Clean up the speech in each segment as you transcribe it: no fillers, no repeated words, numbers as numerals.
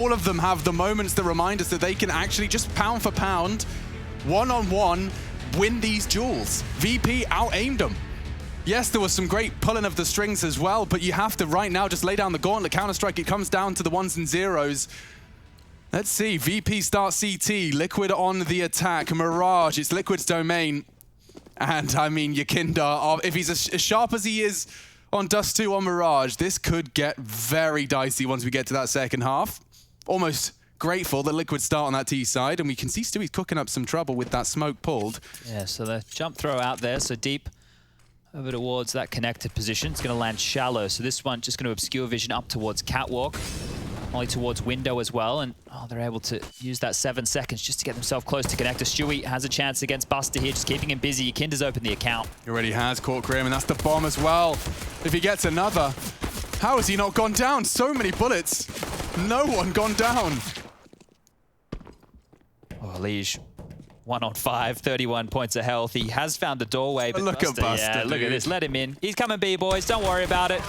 All of them have the moments that remind us that they can actually just pound for pound, one-on-one, win these duels. VP out-aimed them. Yes, there was some great pulling of the strings as well, but you have to right now just lay down the gauntlet. Counter-Strike, it comes down to the ones and zeros. Let's see, VP start CT, Liquid on the attack, Mirage, it's Liquid's domain. And I mean, jaCkz, if he's as sharp as he is on Dust 2 on Mirage, this could get very dicey once we get to that second half. Almost grateful that Liquid start on that T side, and we can see Stewie's cooking up some trouble with that smoke pulled. Yeah, so the jump throw out there, so deep over towards that connected position. It's going to land shallow, so this one just going to obscure vision up towards Catwalk, only towards window as well, and they're able to use that 7 seconds just to get themselves close to connector. Stewie has a chance against Buster here, just keeping him busy. jaCkz opened the account. He already has caught Krim, and that's the bomb as well. If he gets another, how has he not gone down? So many bullets. No one gone down. Oh, Liege, 1 on 5, 31 points of health. He has found the doorway, but look Buster, at Buster, yeah, look at this. Let him in. He's coming B, boys. Don't worry about it.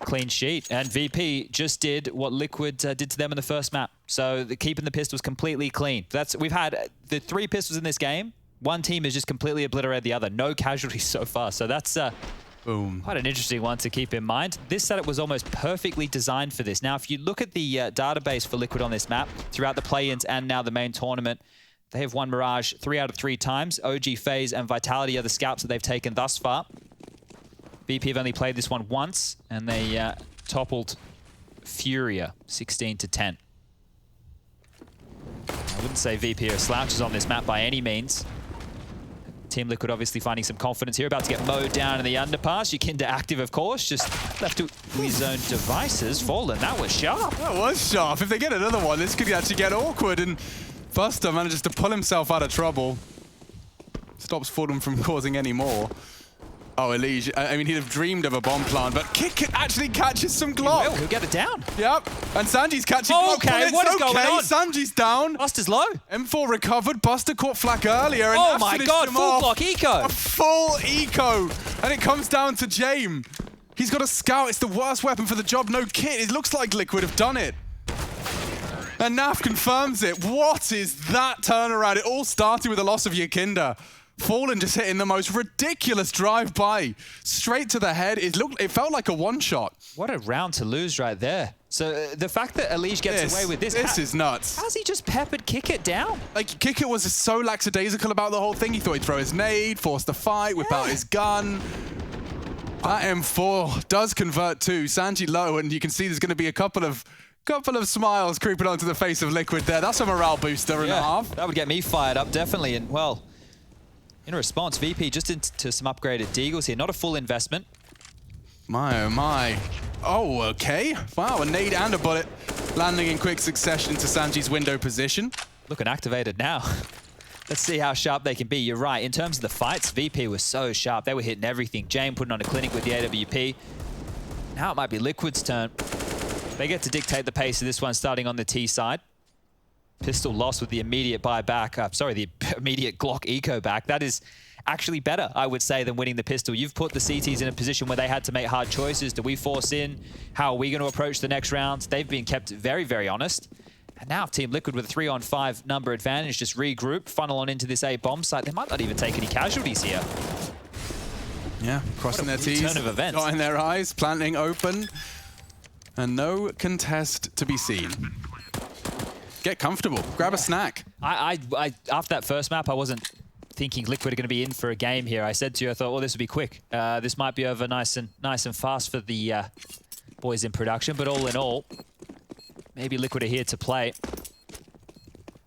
Clean sheet, and VP just did what Liquid did to them in the first map. So keeping the pistols completely clean. We've had the 3 pistols in this game. One team has just completely obliterated the other. No casualties so far. So that's boom. Quite an interesting one to keep in mind. This setup was almost perfectly designed for this. Now, if you look at the database for Liquid on this map, throughout the play-ins and now the main tournament, they have won Mirage 3 out of 3 times. OG, Faze, and Vitality are the scalps that they've taken thus far. VP have only played this one once, and they toppled Furia 16-10. I wouldn't say VP are slouches on this map by any means. Team Liquid obviously finding some confidence here, about to get mowed down in the underpass. jaCkz active, of course, just left to his own devices. Fallen, that was sharp. That was sharp. If they get another one, this could actually get awkward, and Buster manages to pull himself out of trouble. Stops Fallen from causing any more. Oh, Elige, I mean, he'd have dreamed of a bomb plant, but Kick actually catches some Glock. He'll get it down. Yep, and Sanji's catching Glock. Okay, what is going on? Sanji's down. Buster's low. M4 recovered. Buster caught flak earlier. And oh my God, full Glock eco. A full eco. And it comes down to Jame. He's got a scout. It's the worst weapon for the job. No kit. It looks like Liquid have done it. And Naf confirms it. What is that turnaround? It all started with the loss of jaCkz. Fallen just hitting the most ridiculous drive-by straight to the head. It felt like a one-shot. What a round to lose right there. So the fact that Elige gets away with this is nuts. How's he just peppered jaCkz down? Like, jaCkz was so lackadaisical about the whole thing. He thought he'd throw his nade, force the fight, whip out his gun. That M4 does convert too. Sanji low, and you can see there's going to be a couple of smiles creeping onto the face of Liquid there. That's a morale booster and a half. That would get me fired up, definitely. And well, in response, VP just into some upgraded deagles here. Not a full investment. My, oh my. Oh, okay. Wow, a nade and a bullet landing in quick succession to Sanji's window position. Looking activated now. Let's see how sharp they can be. You're right. In terms of the fights, VP was so sharp. They were hitting everything. Jane putting on a clinic with the AWP. Now it might be Liquid's turn. They get to dictate the pace of this one, starting on the T side. Pistol lost with the immediate buyback. The immediate Glock eco back. That is actually better, I would say, than winning the pistol. You've put the CTs in a position where they had to make hard choices. Do we force in? How are we going to approach the next round? They've been kept very, very honest. And now Team Liquid with a 3-on-5 number advantage, just regroup, funnel on into this A bomb site. They might not even take any casualties here. Yeah, crossing their T's, turn of events. Got in their eyes, planting open, and no contest to be seen. Get comfortable. Grab a snack. After that first map, I wasn't thinking Liquid are going to be in for a game here. I said to you, I thought, well, this would be quick. This might be over nice and fast for the boys in production. But all in all, maybe Liquid are here to play.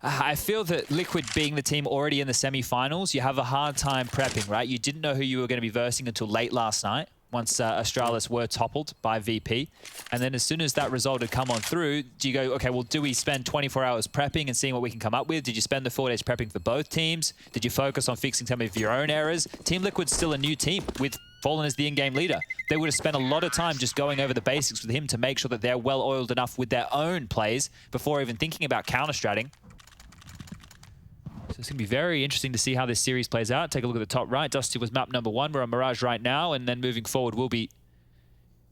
I feel that Liquid being the team already in the semi-finals, you have a hard time prepping, right? You didn't know who you were going to be versing until late last night, once Astralis were toppled by VP. And then as soon as that result had come on through, do you go, okay, well, do we spend 24 hours prepping and seeing what we can come up with? Did you spend the 4 days prepping for both teams? Did you focus on fixing some of your own errors? Team Liquid's still a new team with Fallen as the in-game leader. They would have spent a lot of time just going over the basics with him to make sure that they're well-oiled enough with their own plays before even thinking about counter-stratting. So it's going to be very interesting to see how this series plays out. Take a look at the top right. Dusty was map number 1. We're on Mirage right now, and then moving forward, we'll be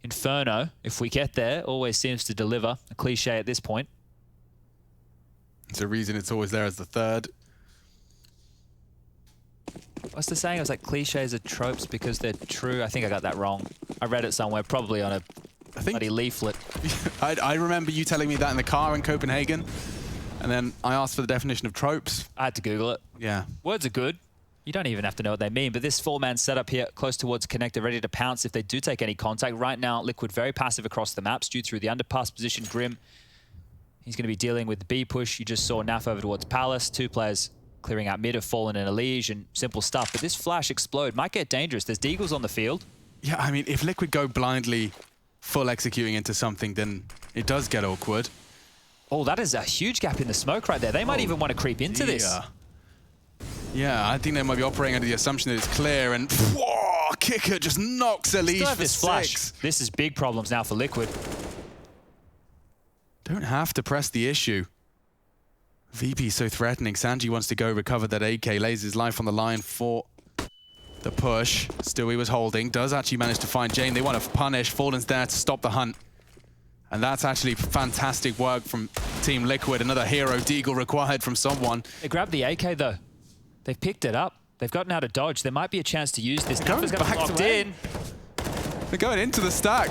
Inferno, if we get there, always seems to deliver. A cliche at this point. It's a reason it's always there as the third. What's the saying? It was like cliches are tropes because they're true. I think I got that wrong. I read it somewhere, probably on a bloody leaflet. I remember you telling me that in the car in Copenhagen. And then I asked for the definition of tropes. I had to Google it. Yeah. Words are good. You don't even have to know what they mean. But this four-man setup here, close towards connector, ready to pounce if they do take any contact. Right now, Liquid very passive across the map. Stu through the underpass position. Grim, he's going to be dealing with the B push. You just saw Naf over towards Palace. Two players clearing out mid of Fallen and Elige and simple stuff. But this flash explode might get dangerous. There's Deagles on the field. Yeah, I mean, if Liquid go blindly full executing into something, then it does get awkward. Oh, that is a huge gap in the smoke right there. They might even want to creep into this. Yeah, I think they might be operating under the assumption that it's clear, and whoa, Kicker just knocks Elige for this 6. Flash. This is big problems now for Liquid. Don't have to press the issue. VP so threatening. Sanji wants to go recover that AK, lays his life on the line for the push. Stewie was holding, does actually manage to find Jane. They want to punish. Fallen's there to stop the hunt. And that's actually fantastic work from Team Liquid. Another hero deagle required from someone. They grabbed the AK though. They've picked it up. They've gotten out of dodge. There might be a chance to use this. Naf is going to be locked in. They're going into the stack.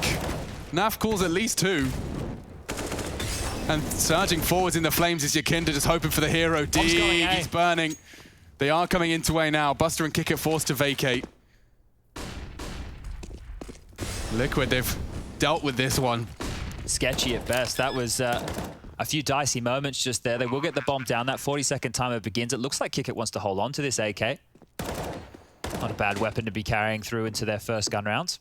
Naf calls at least 2. And surging forwards in the flames is jaCkz, just hoping for the hero. He's burning. They are coming into A now. Buster and Kicker forced to vacate. Liquid, they've dealt with this one. Sketchy at best. That was a few dicey moments just there. They will get the bomb down. That 40-second timer begins. It looks like Kicker wants to hold on to this AK. Not a bad weapon to be carrying through into their first gun rounds.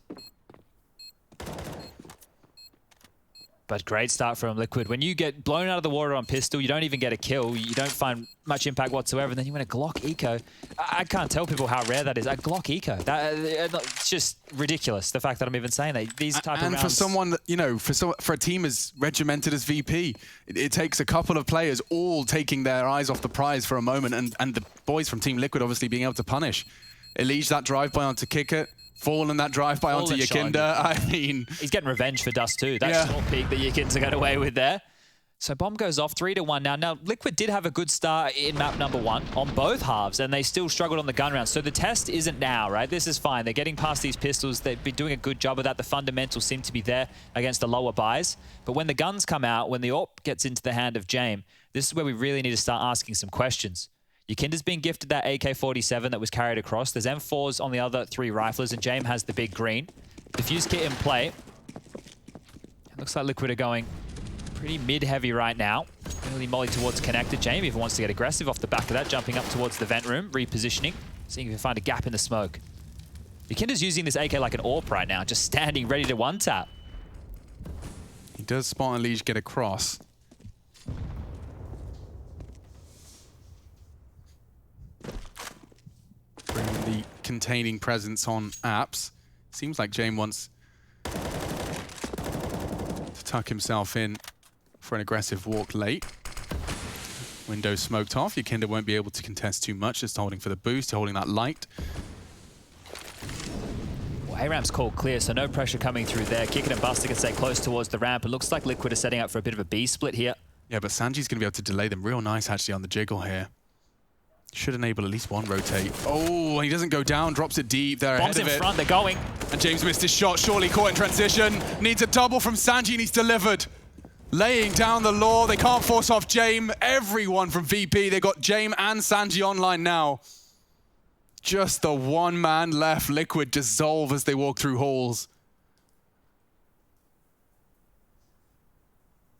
But great start from Liquid. When you get blown out of the water on pistol, you don't even get a kill. You don't find much impact whatsoever. And then you win a Glock Eco. I can't tell people how rare that is. A Glock Eco. It's just ridiculous, the fact that I'm even saying that. These type of rounds... And for someone, you know, for a team as regimented as VP, it takes a couple of players all taking their eyes off the prize for a moment. And the boys from Team Liquid obviously being able to punish. Elige that drive-by onto Kicker. Fallen that drive-by onto jaCkz. I mean... He's getting revenge for Dust too. That's short peak that jaCkz got away with there. So bomb goes off 3-1 now. Now, Liquid did have a good start in map number 1 on both halves, and they still struggled on the gun round. So the test isn't now, right? This is fine. They're getting past these pistols. They've been doing a good job of that. The fundamentals seem to be there against the lower buys. But when the guns come out, when the AWP gets into the hand of James, this is where we really need to start asking some questions. jaCkz has been gifted that AK-47 that was carried across. There's M4s on the other 3 riflers, and James has the big green. Defuse kit in play. It looks like Liquid are going pretty mid-heavy right now. Really molly towards connector. James even wants to get aggressive off the back of that, jumping up towards the vent room, repositioning, seeing if he can find a gap in the smoke. jaCkz is using this AK like an AWP right now, just standing ready to one-tap. He does spot Elige get across. Bring the containing presence on apps. Seems like James wants to tuck himself in for an aggressive walk late. Window smoked off. jaCkz won't be able to contest too much, just holding for the boost, holding that light. Well, A-ramp's called clear, so no pressure coming through there. Kicker and Buster can stay close towards the ramp. It looks like Liquid are setting up for a bit of a B split here. Yeah, but Sanji's going to be able to delay them real nice actually on the jiggle here. Should enable at least one rotate. Oh, he doesn't go down, drops it deep. They're Bombs ahead of in front, they're going. And James missed his shot, surely caught in transition. Needs a double from Sanji, and he's delivered. Laying down the law, they can't force off James. Everyone from VP, they got James and Sanji online now. Just the one man left. Liquid dissolve as they walk through halls.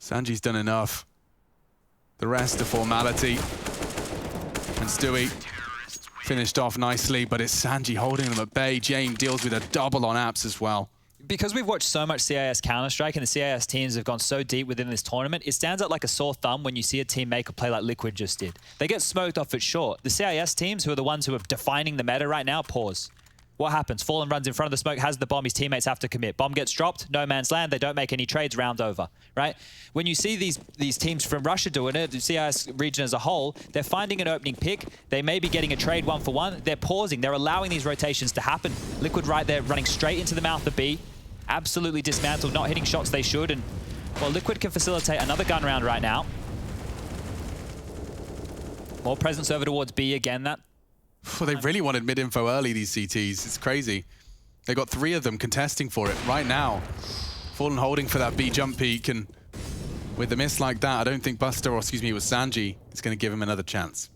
Sanji's done enough. The rest a formality. And Stewie finished off nicely, but it's Sanji holding them at bay. James deals with a double on apps as well. Because we've watched so much CIS Counter-Strike and the CIS teams have gone so deep within this tournament, it stands out like a sore thumb when you see a team make a play like Liquid just did. They get smoked off at short. The CIS teams, who are the ones who are defining the meta right now, pause. What happens? Fallen runs in front of the smoke, has the bomb, his teammates have to commit. Bomb gets dropped, no man's land, they don't make any trades, round over, right? When you see these teams from Russia doing it, the CIS region as a whole, they're finding an opening pick, they may be getting a trade 1-for-1, they're pausing, they're allowing these rotations to happen. Liquid right there running straight into the mouth of B. absolutely dismantled, not hitting shots they should. And, well, Liquid can facilitate another gun round right now. More presence over towards B again. That. Well, they really wanted mid-info early, these CTs. It's crazy. They got 3 of them contesting for it right now. Fallen holding for that B jump peak, and with a miss like that, I don't think Buster, or excuse me, it was Sanji, is going to give him another chance.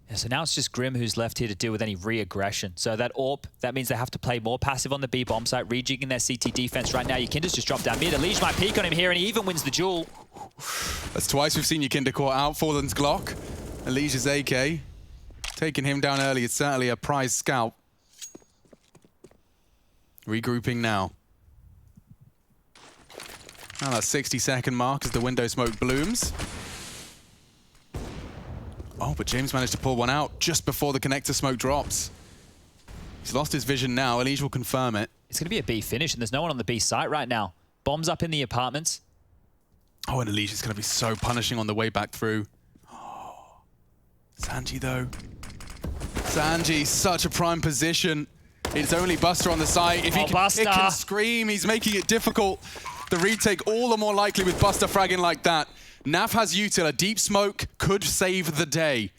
Yeah, so now it's just Grim who's left here to deal with any re-aggression. So that AWP, that means they have to play more passive on the B bomb site, rejigging their CT defense right now. jaCkz just dropped down mid. Elige might peek on him here, and he even wins the duel. That's twice we've seen jaCkz caught out. Fallen's Glock, Elige's AK. Taking him down early, it's certainly a prize scalp. Regrouping now. Now that 60-second mark as the window smoke blooms. Oh, but James managed to pull one out just before the connector smoke drops. He's lost his vision now. Elige will confirm it. It's going to be a B finish, and there's no one on the B site right now. Bombs up in the apartments. Oh, and Elige is going to be so punishing on the way back through. Oh, Sanji, though. Sanji, such a prime position. It's only Buster on the site. If he can scream, he's making it difficult. The retake all the more likely with Buster fragging like that. Nav has util. A deep smoke could save the day.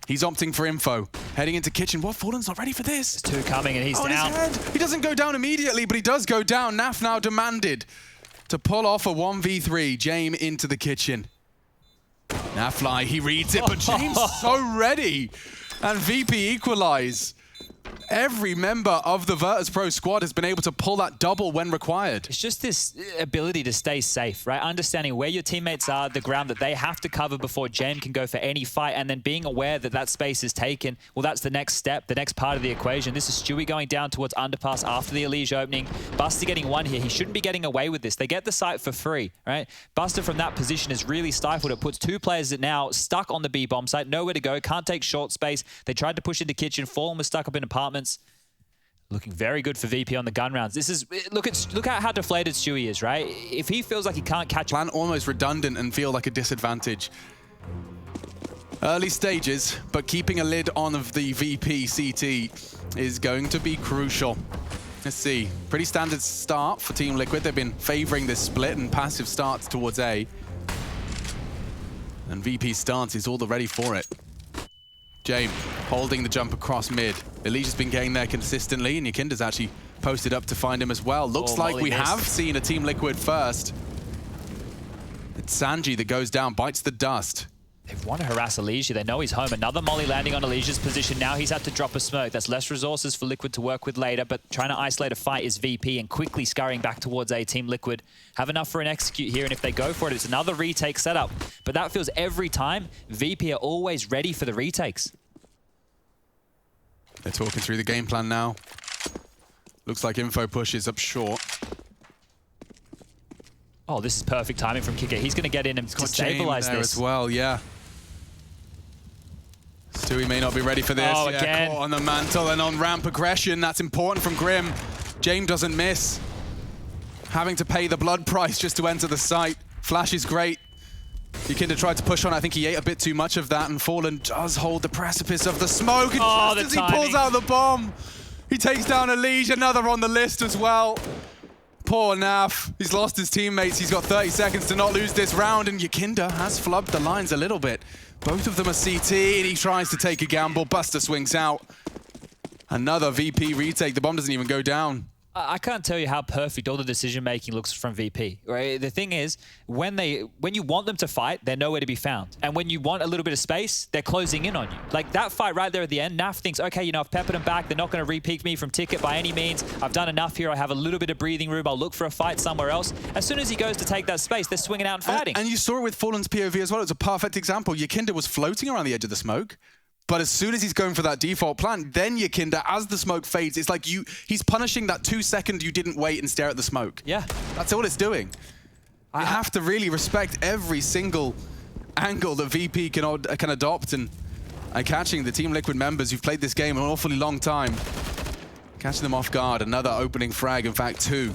He's opting for info. Heading into kitchen. What? Fallen's not ready for this. There's 2 coming, and he's down. His head. He doesn't go down immediately, but he does go down. Naf now demanded to pull off a 1v3. James into the kitchen. Nafly, he reads it, but James so ready. And VP equalize. Every member of the Virtus.pro squad has been able to pull that double when required. It's just this ability to stay safe, right? Understanding where your teammates are, the ground that they have to cover before James can go for any fight, and then being aware that that space is taken. Well, that's the next step, the next part of the equation. This is Stewie going down towards underpass after the Elige opening. Buster getting one here. He shouldn't be getting away with this. They get the site for free, right? Buster from that position is really stifled. It puts 2 players that now stuck on the B bomb site, nowhere to go, can't take short space. They tried to push into kitchen. Fallen was stuck up in apartments. Looking very good for VP on the gun rounds. This is look at how deflated Stewie is, right? If he feels like he can't catch plan almost redundant and feel like a disadvantage. Early stages, but keeping a lid on of the VP CT is going to be crucial. Let's see. Pretty standard start for Team Liquid. They've been favoring this split and passive starts towards A. And VP's stance is all the ready for it. James holding the jump across mid. Elige has been getting there consistently, and jaCkz has actually posted up to find him as well. Looks like we have seen a Team Liquid first. It's Sanji that goes down, bites the dust. They want to harass Elige. They know he's home. Another molly landing on Elige's position. Now he's had to drop a smoke. That's less resources for Liquid to work with later, but trying to isolate a fight is VP, and quickly scurrying back towards A. Team Liquid have enough for an execute here, and if they go for it, it's another retake setup. But that feels every time VP are always ready for the retakes. They're talking through the game plan now. Looks like info pushes up short. Oh, this is perfect timing from jaCkz. He's going to get in and destabilize this as well, yeah. Stewie may not be ready for this. Oh, yeah, again. Caught on the mantle and on ramp aggression. That's important from Grim. James doesn't miss. Having to pay the blood price just to enter the site. Flash is great. jaCkz tried to push on. I think he ate a bit too much of that, and Fallen does hold the precipice of the smoke. And just as he pulls out the bomb, he takes down Elige, another on the list as well. Poor Naf. He's lost his teammates. He's got 30 seconds to not lose this round, and jaCkz has flubbed the lines a little bit. Both of them are CT, and he tries to take a gamble. Buster swings out. Another VP retake. The bomb doesn't even go down. I can't tell you how perfect all the decision-making looks from VP, right? The thing is, when you want them to fight, they're nowhere to be found. And when you want a little bit of space, they're closing in on you. Like that fight right there at the end, Naf thinks, okay, you know, I've peppered them back. They're not going to re-peek me from Ticket by any means. I've done enough here. I have a little bit of breathing room. I'll look for a fight somewhere else. As soon as he goes to take that space, they're swinging out and fighting. And you saw it with Fallen's POV as well. It's a perfect example. jaCkz was floating around the edge of the smoke. But as soon as he's going for that default plan, then jaCkz, as the smoke fades, it's like he's punishing that 2 second you didn't wait and stare at the smoke. Yeah. That's all it's doing. You have to really respect every single angle that VP can adopt, and catching the Team Liquid members who've played this game an awfully long time. Catching them off guard, another opening frag, in fact 2.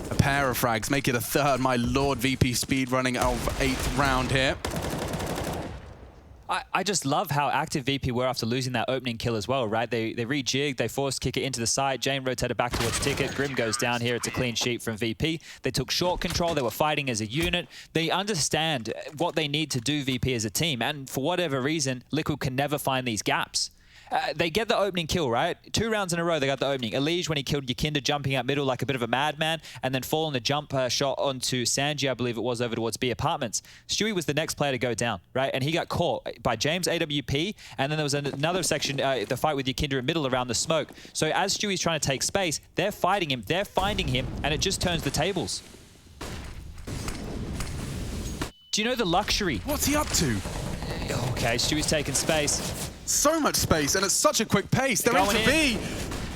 A pair of frags, make it a 3rd. My lord, VP speed running of 8th round here. I just love how active VP were after losing that opening kill as well, right? They rejigged, they forced kick it into the side. Jane rotated back towards Ticket. Grim goes down here. It's a clean sheet from VP. They took short control. They were fighting as a unit. They understand what they need to do, VP, as a team. And for whatever reason, Liquid can never find these gaps. They get the opening kill, right? 2 rounds in a row, they got the opening. Elige, when he killed jaCkz, jumping out middle like a bit of a madman, and then falling the jump shot onto Sanji, I believe it was, over towards B Apartments. Stewie was the next player to go down, right? And he got caught by James AWP, and then there was another section, the fight with jaCkz in middle around the smoke. So as Stewie's trying to take space, they're fighting him, they're finding him, and it just turns the tables. Do you know the luxury? What's he up to? Okay, Stewie's taking space. So much space, and at such a quick pace. They're into B.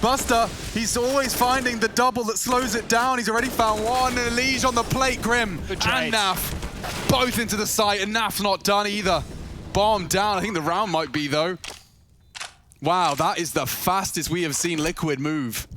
Buster, he's always finding the double that slows it down. He's already found one, and Elige on the plate. Grim and Naf both into the site, and Naf's not done either. Bomb down. I think the round might be, though. Wow, that is the fastest we have seen Liquid move.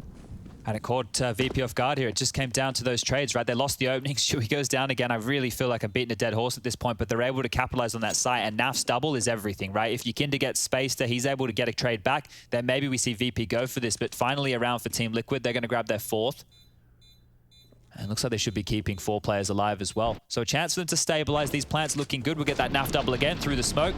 And it caught VP off guard here. It just came down to those trades, right? They lost the opening. Stewie goes down again. I really feel like I'm beating a dead horse at this point, but they're able to capitalize on that site, and Naf's double is everything, right? If jaCkz gets spaced there, he's able to get a trade back, then maybe we see VP go for this, but finally around for Team Liquid, they're going to grab their 4th. And it looks like they should be keeping 4 players alive as well. So a chance for them to stabilize. These plants looking good. We'll get that Naf double again through the smoke.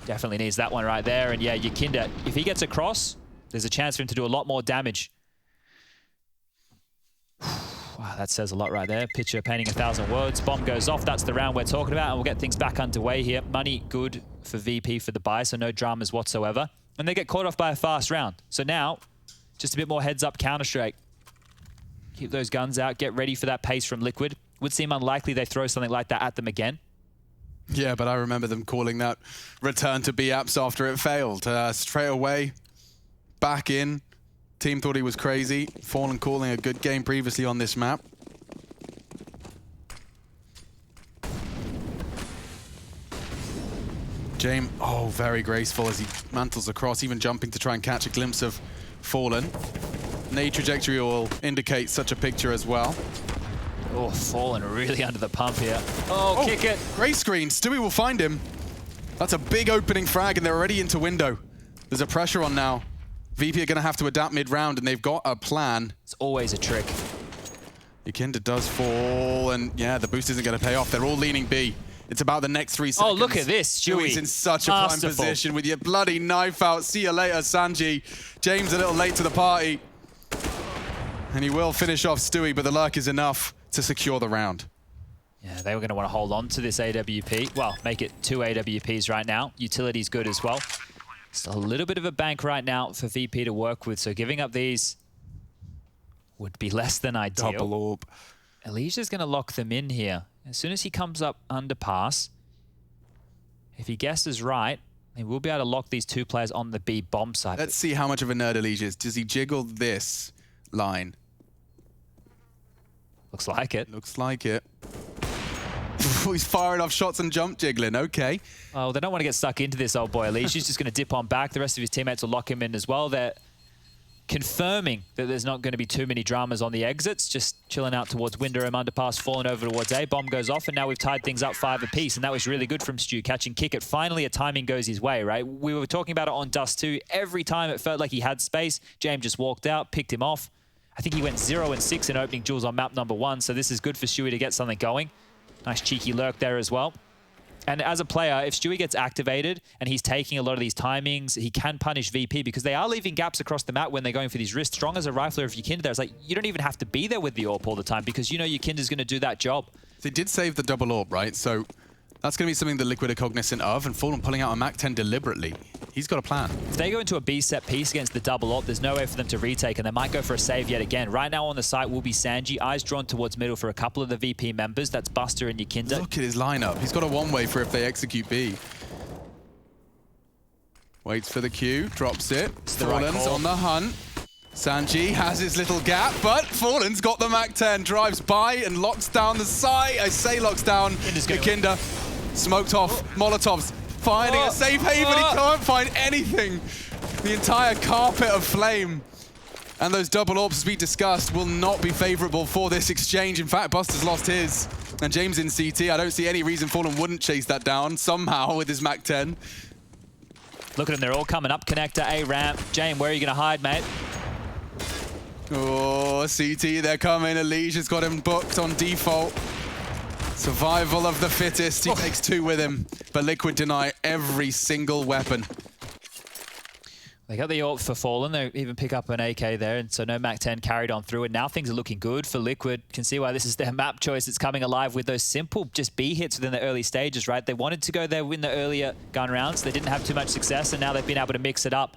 Definitely needs that one right there. And yeah, jaCkz, if he gets across, there's a chance for him to do a lot more damage. Wow, that says a lot right there. Picture painting 1,000 words. Bomb goes off. That's the round we're talking about, and we'll get things back underway here. Money good for VP for the buy, so no dramas whatsoever. And they get caught off by a fast round. So now, just a bit more heads-up Counter-Strike. Keep those guns out. Get ready for that pace from Liquid. Would seem unlikely they throw something like that at them again. Yeah, but I remember them calling that return to B apps after it failed. Straight away. Back in. Team thought he was crazy. Fallen calling a good game previously on this map. James, oh, very graceful as he mantles across, even jumping to try and catch a glimpse of Fallen. Nade trajectory will indicate such a picture as well. Oh, Fallen really under the pump here. Oh, kick it. Gray screen. Stewie will find him. That's a big opening frag, and they're already into window. There's a pressure on now. VP are going to have to adapt mid-round, and they've got a plan. It's always a trick. jaCkz does fall, and yeah, the boost isn't going to pay off. They're all leaning B. It's about the next 3 seconds. Oh, look at this, Stewie. Stewie's in such a prime position with your bloody knife out. See you later, Sanji. James a little late to the party. And he will finish off Stewie, but the lurk is enough to secure the round. Yeah, they were going to want to hold on to this AWP. Well, make it 2 AWPs right now. Utility's good as well. Still a little bit of a bank right now for VP to work with, so giving up these would be less than ideal. Double orb. Alicia's going to lock them in here. As soon as he comes up underpass, if he guesses right, he will be able to lock these 2 players on the B bomb side. Let's see how much of a nerd Elige is. Does he jiggle this line? Looks like it. Looks like it. He's firing off shots and jump jiggling. Okay. Oh, they don't want to get stuck into this old boy. Elige. He's just going to dip on back. The rest of his teammates will lock him in as well. They're confirming that there's not going to be too many dramas on the exits. Just chilling out towards window room underpass, falling over towards A. Bomb goes off, and now we've tied things up 5 apiece. And that was really good from Stu, catching kick it. Finally, a timing goes his way, right? We were talking about it on Dust 2. Every time it felt like he had space, James just walked out, picked him off. I think he went 0 and 6 in opening duels on map number 1. So this is good for Stewie to get something going. Nice cheeky lurk there as well. And as a player, if Stewie gets activated and he's taking a lot of these timings, he can punish VP because they are leaving gaps across the map when they're going for these risks. Strong as a rifler, if jaCkz there, it's like you don't even have to be there with the AWP all the time because you know jaCkz is going to do that job. They did save the double AWP, right? So that's going to be something that Liquid are cognizant of, and Fallen pulling out a MAC-10 deliberately. He's got a plan. If they go into a B set piece against the double AWP, there's no way for them to retake, and they might go for a save yet again. Right now on the site will be Sanji. Eyes drawn towards middle for a couple of the VP members. That's Buster and jaCkz. Look at his lineup. He's got a one-way for if they execute B. Waits for the Q, drops it. Fallen's on the hunt. Sanji has his little gap, but Fallen's got the MAC-10, drives by and locks down the site. I say locks down. jaCkz smoked off, Molotovs finding a safe haven. He can't find anything. The entire carpet of flame. And those double AWPs, as we discussed, will not be favorable for this exchange. In fact, Buster's lost his. And James in CT, I don't see any reason Fallen wouldn't chase that down somehow with his MAC-10. Look at them, they're all coming up. Connector, A ramp. James, where are you going to hide, mate? Oh, CT, they're coming. Elige has got him booked on default. Survival of the fittest. He takes 2 with him, but Liquid deny every single weapon. They got the AWP for Fallen. They even pick up an AK there, and so no MAC-10 carried on through it. Now things are looking good for Liquid. Can see why this is their map choice. It's coming alive with those simple just B hits within the early stages, right? They wanted to go there in the earlier gun rounds. They didn't have too much success, and now they've been able to mix it up.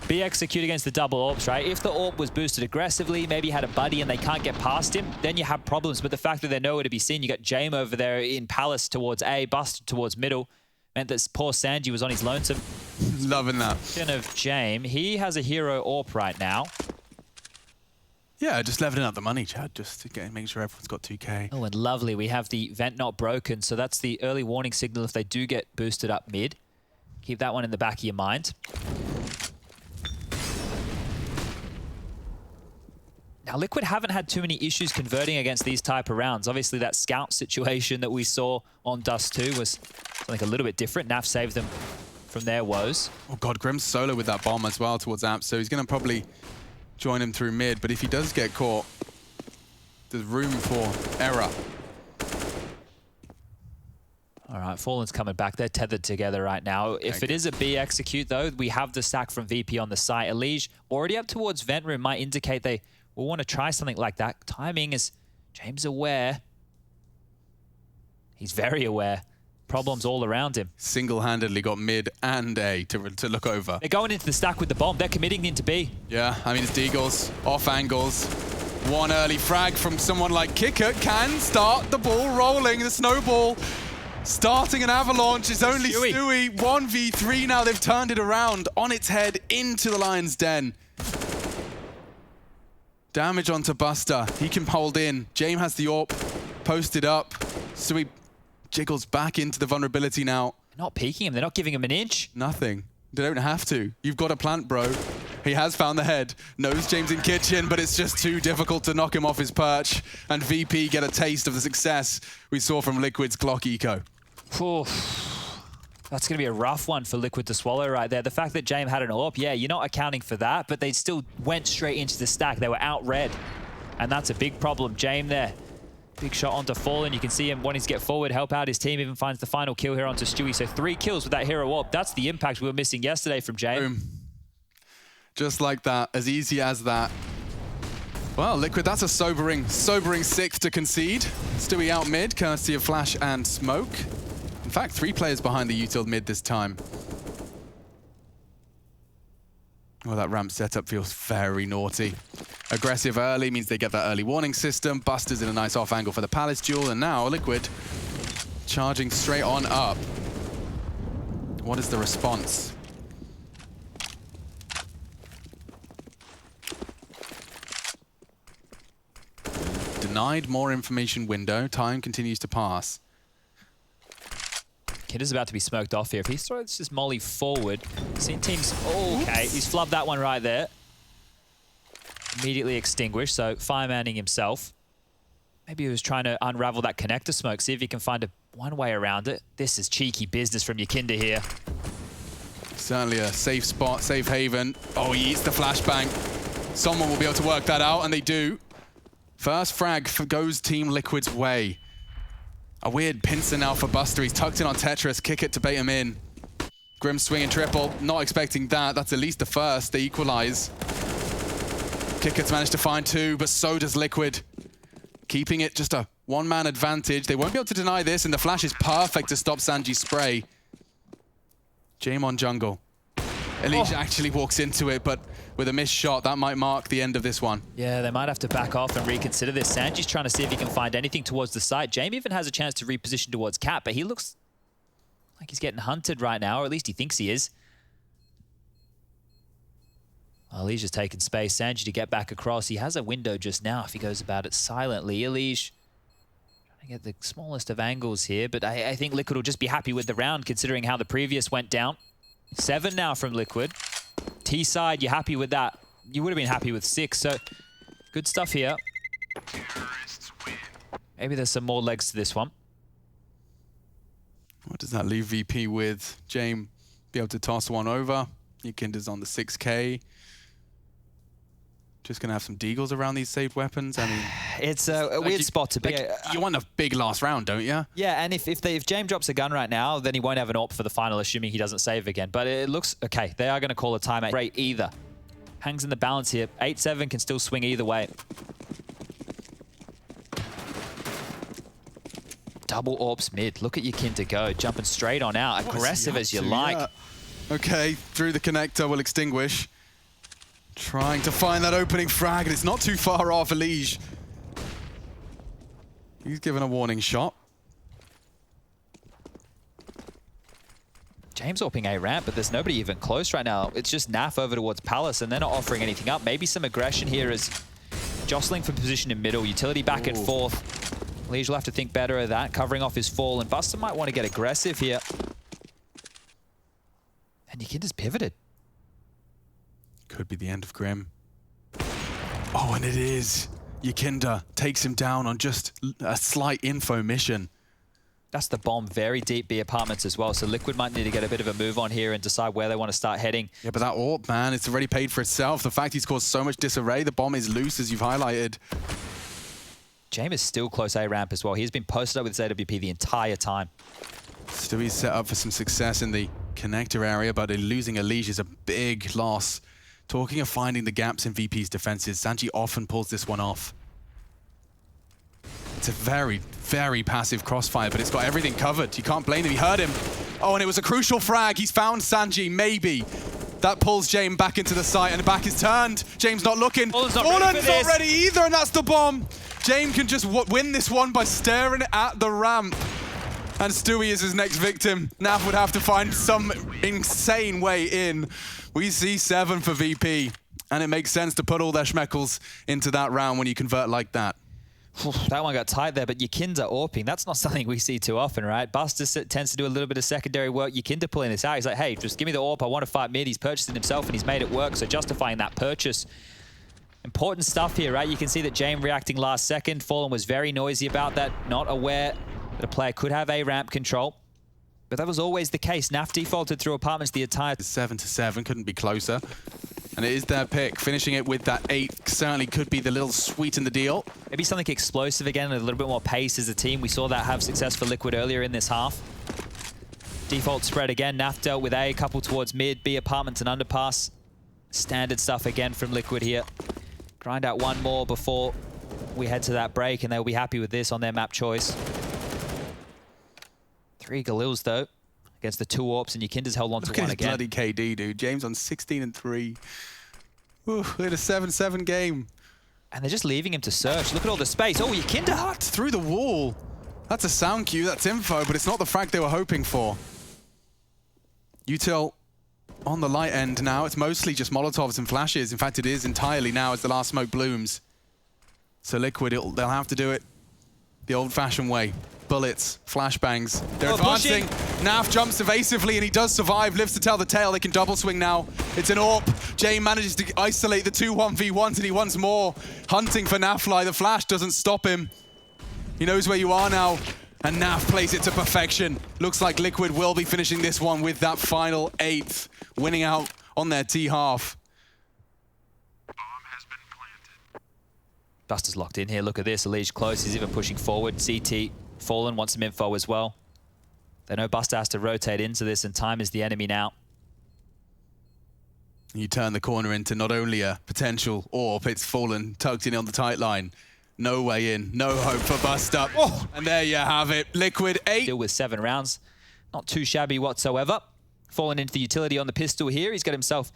Be execute against the double AWPs, right? If the AWP was boosted aggressively, maybe had a buddy and they can't get past him, then you have problems. But the fact that they're nowhere to be seen, you got James over there in Palace towards A, Bust towards middle, meant that poor Sanji was on his lonesome. Loving that. Of James, he has a hero AWP right now. Yeah, just leveling up the money, Chad, just to make sure everyone's got 2K. Oh, and lovely. We have the vent not broken, so that's the early warning signal if they do get boosted up mid. Keep that one in the back of your mind. Now, Liquid haven't had too many issues converting against these type of rounds. Obviously, that scout situation that we saw on Dust 2 was something a little bit different. Naf saved them from their woes. Oh god, krimz solo with that bomb as well towards Amp, so he's going to probably join him through mid, but if he does get caught, there's room for error. All right, Fallen's coming back. They're tethered together right now. If it is a B execute, though, we have the sack from VP on the site. Elige already up towards vent room might indicate they will want to try something like that. Timing is James aware. He's very aware. Problems all around him. Single-handedly got mid and A to look over. They're going into the stack with the bomb. They're committing into B. Yeah, I mean, it's Deagles, off angles. One early frag from someone like jaCkz can start the ball rolling. The snowball starting an avalanche. It's only Stewie. 1v3 now. They've turned it around on its head into the lion's den. Damage onto Buster. He can hold in. James has the AWP posted up. Stewie jiggles back into the vulnerability now. They're not peeking him. They're not giving him an inch. Nothing. They don't have to. You've got a plant, bro. He has found the head. Knows James in kitchen, but it's just too difficult to knock him off his perch. And VP get a taste of the success we saw from Liquid's Glock Eco. That's going to be a rough one for Liquid to swallow right there. The fact that James had an AWP, yeah, you're not accounting for that, but they still went straight into the stack. They were out red. And that's a big problem. James there. Big shot onto Fallen. You can see him wanting to get forward, help out his team, even finds the final kill here onto Stewie. So 3 kills with that hero AWP. That's the impact we were missing yesterday from James. Boom. Just like that, as easy as that. Well, Liquid, that's a sobering 6th to concede. Stewie out mid, courtesy of Flash and Smoke. In fact, 3 players behind the util mid this time. Well, that ramp setup feels very naughty. Aggressive early means they get that early warning system. Buster's in a nice off angle for the Palace duel, and now Liquid charging straight on up. What is the response? Denied more information window. Time continues to pass. Kid is about to be smoked off here. If he throws this molly forward, seeing teams... Oh, okay, he's flubbed that one right there. Immediately extinguished, so firemanning himself. Maybe he was trying to unravel that connector smoke, see if he can find one way around it. This is cheeky business from jaCkz here. Certainly a safe spot, safe haven. Oh, he eats the flashbang. Someone will be able to work that out, and they do. First frag goes Team Liquid's way. A weird pincer now for Buster. He's tucked in on Tetris. jaCkz to bait him in. Grim swinging triple. Not expecting that. That's at least the first. They equalize. jaCkz managed to find 2, but so does Liquid. Keeping it just a one-man advantage. They won't be able to deny this, and the flash is perfect to stop Sanji's spray. James on jungle. Elige actually walks into it, but with a missed shot, that might mark the end of this one. Yeah, they might have to back off and reconsider this. Sanji's trying to see if he can find anything towards the site. James even has a chance to reposition towards Cat, but he looks like he's getting hunted right now, or at least he thinks he is. Well, Elige's taking space. Sanji to get back across. He has a window just now if he goes about it silently. Elige trying to get the smallest of angles here, but I think Liquid will just be happy with the round considering how the previous went down. 7 now from Liquid. T-side, you're happy with that. You would have been happy with 6, so good stuff here. Maybe there's some more legs to this one. What does that leave VP with? jaCkz be able to toss one over. jaCkz on the 6K. Just going to have some deagles around these saved weapons. I mean, it's a weird spot to be. You want a big last round, don't you? Yeah, and if jaCkz drops a gun right now, then he won't have an AWP for the final, assuming he doesn't save again. But it looks okay. They are going to call a timeout. Great either. Hangs in the balance here. 8-7 can still swing either way. Double AWPs mid. Look at jaCkz go, jumping straight on out. Aggressive as you like. Yeah. Okay, through the connector will extinguish. Trying to find that opening frag, and it's not too far off Elige. He's given a warning shot. jaCkz AWPing A ramp, but there's nobody even close right now. It's just Naf over towards Palace, and they're not offering anything up. Maybe some aggression here as jostling for position in middle. Utility back at fourth. Elige will have to think better of that, covering off his fall, and Buster might want to get aggressive here. And jaCkz has pivoted. Could be the end of Grim. Oh, and it is. jaCkz takes him down on just a slight info mission. That's the bomb. Very deep B apartments as well, so Liquid might need to get a bit of a move on here and decide where they want to start heading. Yeah, but that AWP, man, it's already paid for itself. The fact he's caused so much disarray, the bomb is loose, as you've highlighted. jaCkz is still close A ramp as well. He's been posted up with ZWP the entire time. Still he's set up for some success in the connector area, but losing Elige is a big loss. Talking of finding the gaps in VP's defenses, Sanji often pulls this one off. It's a very, very passive crossfire, but it's got everything covered. You can't blame him. He heard him. Oh, and it was a crucial frag. He's found Sanji, maybe. That pulls jaCkz back into the site, and the back is turned. jaCkz not looking. Fallen's not ready either, and that's the bomb. jaCkz can just win this one by staring at the ramp. And Stewie is his next victim. Nav would have to find some insane way in. We see 7 for VP, and it makes sense to put all their schmeckles into that round when you convert like that. That one got tight there, but jaCkz AWPing, that's not something we see too often, right? Buster tends to do a little bit of secondary work. jaCkz pulling this out. He's like, hey, just give me the AWP. I want to fight mid. He's purchased it himself, and he's made it work, so justifying that purchase. Important stuff here, right? You can see that jaCkz reacting last second. Fallen was very noisy about that, not aware that a player could have A ramp control. But that was always the case. Naf defaulted through apartments the entire... 7-7, couldn't be closer. And it is their pick. Finishing it with that 8 certainly could be the little sweet in the deal. Maybe something explosive again, and a little bit more pace as a team. We saw that have success for Liquid earlier in this half. Default spread again. Naf dealt with A, couple towards mid, B apartments and underpass. Standard stuff again from Liquid here. Grind out one more before we head to that break, and they'll be happy with this on their map choice. 3 Galils though, against the 2 AWPs, and jaCkz has held on to one again. Bloody KD, dude. jaCkz on 16-3. Ooh, we had a 7-7 game. And they're just leaving him to search. Look at all the space. Oh, jaCkz! What? Through the wall. That's a sound cue, that's info, but it's not the frag they were hoping for. Util on the light end now. It's mostly just Molotovs and flashes. In fact, it is entirely now as the last smoke blooms. So Liquid, they'll have to do it the old-fashioned way. Bullets, flashbangs. They're advancing. Naf jumps evasively, and he does survive. Lives to tell the tale. They can double swing now. It's an AWP. jaCkz manages to isolate the 2 1v1s, and he wants more. Hunting for Nafly. The flash doesn't stop him. He knows where you are now. And Naf plays it to perfection. Looks like Liquid will be finishing this one with that final 8th. Winning out on their T half. Buster's locked in here. Look at this. Elige close. He's even pushing forward. CT Fallen wants some info as well. They know Buster has to rotate into this, and time is the enemy now. You turn the corner into not only a potential AWP, it's Fallen tucked in on the tight line. No way in, no hope for Buster. Oh, and there you have it. Liquid 8. Still with 7 rounds. Not too shabby whatsoever. Fallen into the utility on the pistol here. He's got himself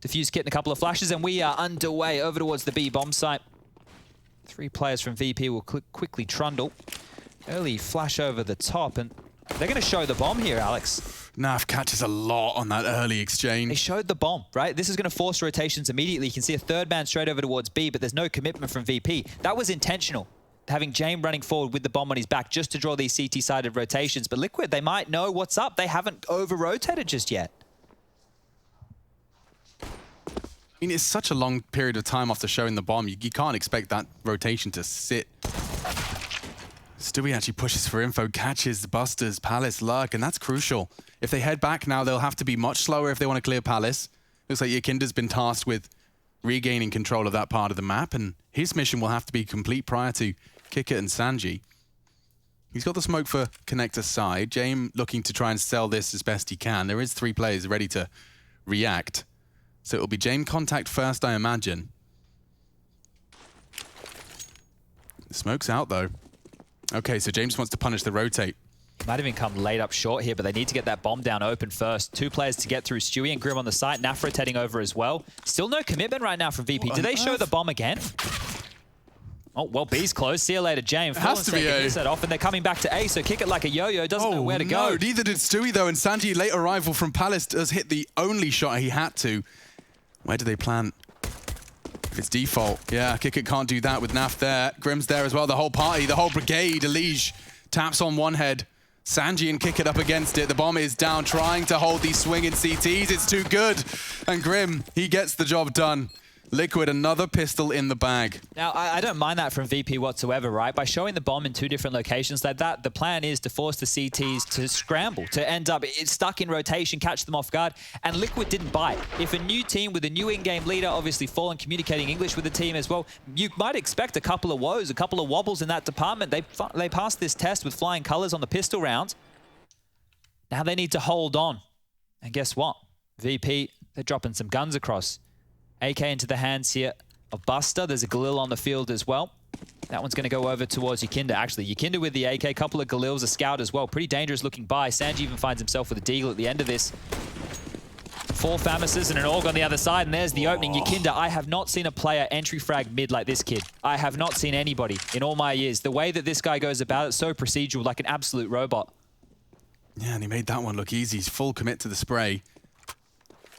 defuse kit and a couple of flashes, and we are underway over towards the B bomb site. 3 players from VP will quickly trundle. Early flash over the top, and they're going to show the bomb here, Alex. Naf catches a lot on that early exchange. They showed the bomb, right? This is going to force rotations immediately. You can see a 3rd man straight over towards B, but there's no commitment from VP. That was intentional, having jaCkz running forward with the bomb on his back just to draw these CT-sided rotations. But Liquid, they might know what's up. They haven't over-rotated just yet. I mean, it's such a long period of time after showing the bomb. You can't expect that rotation to sit. Stewie actually pushes for info, catches the Busters, Palace, Lurk, and that's crucial. If they head back now, they'll have to be much slower if they want to clear Palace. Looks like jaCkz's been tasked with regaining control of that part of the map, and his mission will have to be complete prior to Kicker and Sanji. He's got the smoke for connector side. James looking to try and sell this as best he can. There is 3 players ready to react. So it'll be James contact first, I imagine. The smoke's out, though. Okay, so James wants to punish the rotate. Might even come late up short here, but they need to get that bomb down open first. 2 players to get through. Stewie and Grim on the site. Nafrit heading over as well. Still no commitment right now from VP. Do they show the bomb again? Oh, well, B's close. See you later, James. It has to be A. Set off, and they're coming back to A, so kick it like a yo-yo. Doesn't know where to go. No, neither did Stewie, though, and Sanji, late arrival from Palace, does hit the only shot he had to. Where do they plant? If it's default, yeah, Kick can't do that with Naf there. Grim's there as well, the whole party, the whole brigade. Elige taps on one head. Sanji and Kick up against it. The bomb is down, trying to hold these swinging CTs. It's too good. And Grim, he gets the job done. Liquid, another pistol in the bag. Now, I don't mind that from VP whatsoever, right? By showing the bomb in 2 different locations like that, the plan is to force the CTs to scramble, to end up stuck in rotation, catch them off guard, and Liquid didn't bite. If a new team with a new in-game leader, obviously Fallen communicating English with the team as well, you might expect a couple of woes, a couple of wobbles in that department. They passed this test with flying colors on the pistol round. Now they need to hold on. And guess what? VP, they're dropping some guns across. AK into the hands here of Buster. There's a Galil on the field as well. That one's going to go over towards jaCkz. Actually, jaCkz with the AK, couple of Galils, a scout as well. Pretty dangerous looking buy. Sanji even finds himself with a deagle at the end of this. 4 Famises and an AUG on the other side, and there's the opening. jaCkz, I have not seen a player entry frag mid like this kid. I have not seen anybody in all my years. The way that this guy goes about it, so procedural, like an absolute robot. Yeah, and he made that one look easy. He's full commit to the spray.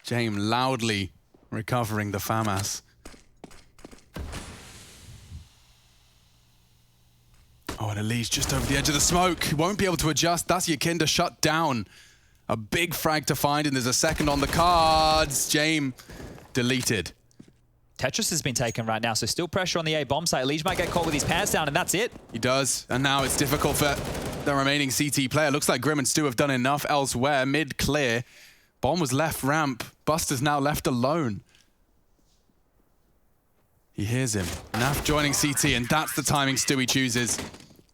James loudly recovering the FAMAS. Oh, and Elige just over the edge of the smoke. He won't be able to adjust. That's jaCkz shut down. A big frag to find, and there's a second on the cards. James deleted. Tetris has been taken right now, so still pressure on the A bomb site. Elige might get caught with his pants down, and that's it. He does, and now it's difficult for the remaining CT player. Looks like Grim and Stu have done enough elsewhere. Mid clear. Bomb was left ramp. Buster's now left alone. He hears him. Naf joining CT, and that's the timing Stewie chooses.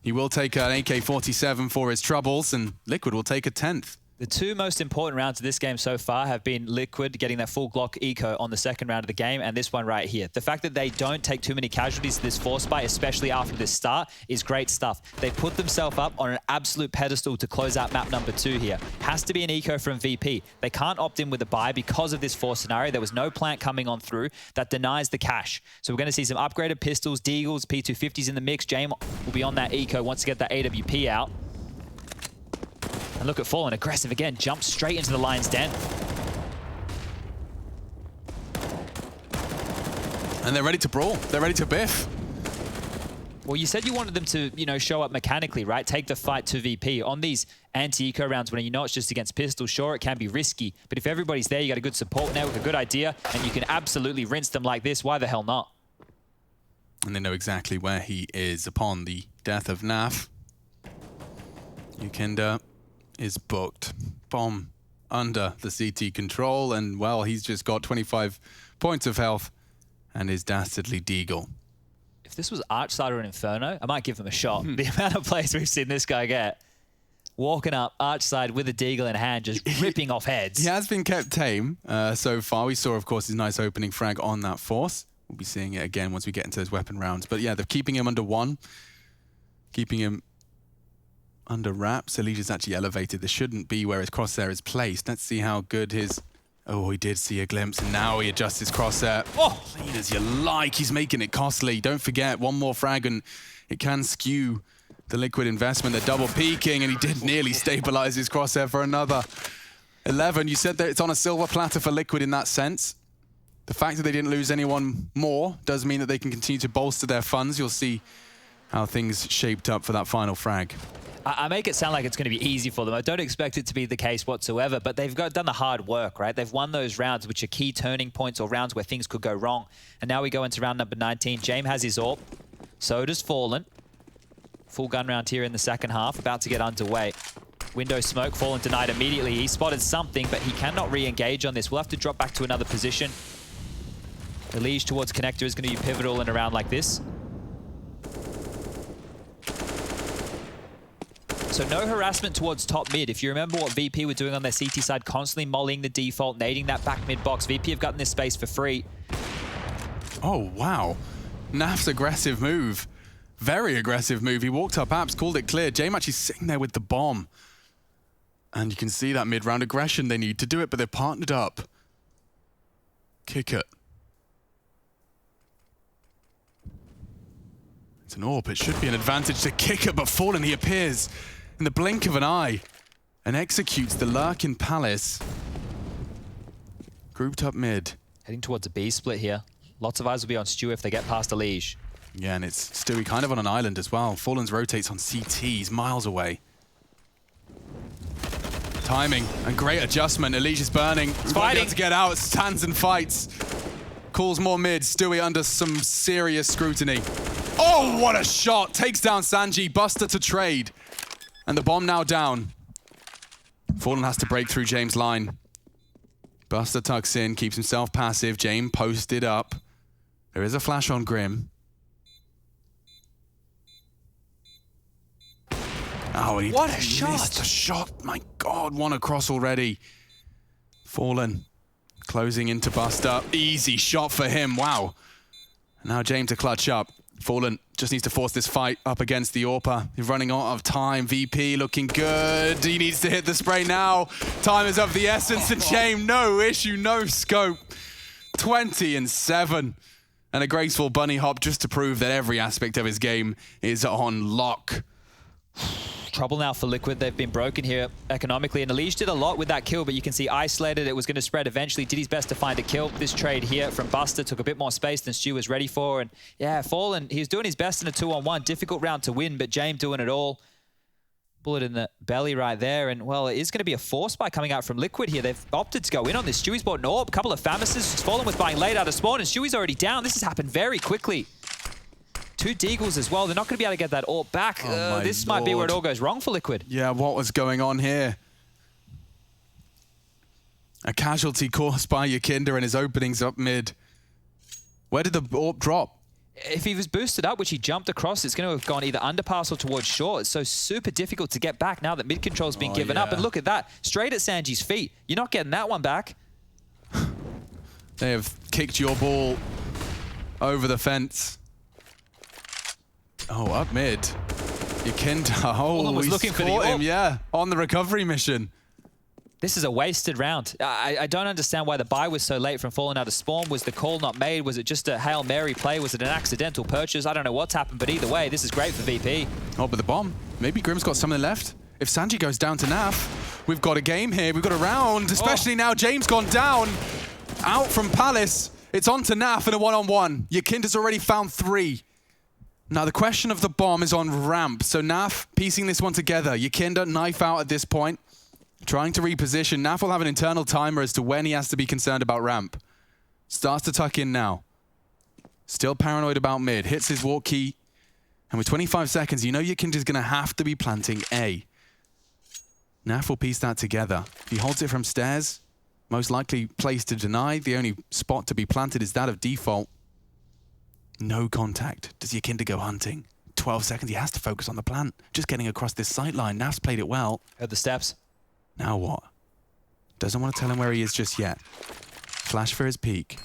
He will take an AK-47 for his troubles, and Liquid will take a 10th. The 2 most important rounds of this game so far have been Liquid getting that full Glock eco on the second round of the game, and this one right here. The fact that they don't take too many casualties to this force fight, especially after this start, is great stuff. They put themselves up on an absolute pedestal to close out map number 2 here. Has to be an eco from VP. They can't opt in with a buy because of this force scenario. There was no plant coming on through that denies the cash. So we're going to see some upgraded pistols, deagles, P250s in the mix. James will be on that eco once to get that AWP out. And look at Fallen, aggressive again, jumps straight into the lion's den. And they're ready to brawl. They're ready to biff. Well, you said you wanted them to, you know, show up mechanically, right? Take the fight to VP. On these anti-eco rounds, when you know it's just against pistol, sure, it can be risky. But if everybody's there, you got a good support network, a good idea, and you can absolutely rinse them like this. Why the hell not? And they know exactly where he is upon the death of Naf. jaCkz is booked. Bomb under the CT control, and well, he's just got 25 points of health and is dastardly deagle. If this was Archside or an Inferno, I might give him a shot. The amount of plays we've seen this guy get. Walking up Archside with a deagle in hand, just ripping off heads. He has been kept tame so far. We saw, of course, his nice opening frag on that force. We'll be seeing it again once we get into those weapon rounds. But yeah, they're keeping him under 1, keeping him under wraps. Elige is actually elevated. This shouldn't be where his crosshair is placed. Let's see how good his... Oh, he did see a glimpse, and now he adjusts his crosshair. Oh, clean as you like. He's making it costly. Don't forget, 1 more frag, and it can skew the Liquid investment. They're double peeking, and he did nearly stabilize his crosshair for another. 11, you said that it's on a silver platter for Liquid in that sense. The fact that they didn't lose anyone more does mean that they can continue to bolster their funds. You'll see how things shaped up for that final frag. I make it sound like it's going to be easy for them. I don't expect it to be the case whatsoever, but they've done the hard work, right? They've won those rounds, which are key turning points or rounds where things could go wrong. And now we go into round number 19. James has his AWP. So does Fallen. Full gun round here in the second half, about to get underway. Window smoke, Fallen denied immediately. He spotted something, but he cannot re-engage on this. We'll have to drop back to another position. The liege towards connector is going to be pivotal in a round like this. So no harassment towards top mid. If you remember what VP were doing on their CT side, constantly mollying the default, nading that back mid box, VP have gotten this space for free. Oh, wow. Naf's aggressive move. Very aggressive move. He walked up apps, called it clear. jaCkz actually sitting there with the bomb. And you can see that mid-round aggression. They need to do it, but they're partnered up. Kick it. It's an AWP. It should be an advantage to kick it, but Fallen, he appears in the blink of an eye and executes the lurk in Palace. Grouped up mid. Heading towards a B split here. Lots of eyes will be on Stu if they get past the liege. Yeah, and it's Stewie kind of on an island as well. Fallen's rotates on CT. He's miles away. Timing and great adjustment. Elige is burning. He's fighting to get out. Stands and fights. Calls more mid. Stewie under some serious scrutiny. Oh, what a shot. Takes down Sanji. Buster to trade. And the bomb now down. Fallen has to break through James' line. Buster tucks in, keeps himself passive. James posted up. There is a flash on Grim. Oh, what a shot! Missed a shot. My God, one across already. Fallen, closing into Buster. Easy shot for him. Wow. Now James to clutch up. Fallen just needs to force this fight up against the AWPer. He's running out of time. VP looking good. He needs to hit the spray now. Time is of the essence. And James, no issue, no scope. 20 and 7. And a graceful bunny hop just to prove that every aspect of his game is on lock. Trouble now for Liquid. They've been broken here economically, and Elige did a lot with that kill, but you can see isolated. It was going to spread eventually. Did his best to find a kill. This trade here from Buster took a bit more space than Stu was ready for, and yeah, Fallen, he was doing his best in a 2-on-1. Difficult round to win, but James doing it all. Bullet in the belly right there, and well, it is going to be a force buy coming out from Liquid here. They've opted to go in on this. Stewie's bought an AWP, a couple of Famises. Fallen was buying late out of spawn, and Stewie's already down. This has happened very quickly. 2 Deagles as well. They're not going to be able to get that AWP back. This might be where it all goes wrong for Liquid. Yeah, what was going on here? A casualty caused by jaCkz and his openings up mid. Where did the AWP drop? If he was boosted up, which he jumped across, it's going to have gone either underpass or towards short. It's so super difficult to get back now that mid control's been given up. And look at that, straight at Sanji's feet. You're not getting that one back. They have kicked your ball over the fence. Oh, up mid. jaCkz. Oh, was looking for the him, yeah, on the recovery mission. This is a wasted round. I don't understand why the buy was so late from Fallen out of spawn. Was the call not made? Was it just a Hail Mary play? Was it an accidental purchase? I don't know what's happened, but either way, this is great for VP. Oh, but the bomb. Maybe Grim's got something left. If Sanji goes down to Naf, we've got a game here. We've got a round, especially now James gone down. Out from Palace. It's on to Naf in a 1-on-1. jaCkz has already found 3. Now, the question of the bomb is on ramp. So Naf piecing this one together. jaCkz knife out at this point. Trying to reposition. Naf will have an internal timer as to when he has to be concerned about ramp. Starts to tuck in now. Still paranoid about mid. Hits his walk key. And with 25 seconds, you know jaCkz is going to have to be planting A. Naf will piece that together. If he holds it from stairs, most likely place to deny. The only spot to be planted is that of default. No contact. Does jaCkz go hunting? 12 seconds, he has to focus on the plant. Just getting across this sight line. Naf's played it well. Heard the steps. Now what? Doesn't want to tell him where he is just yet. Flash for his peak.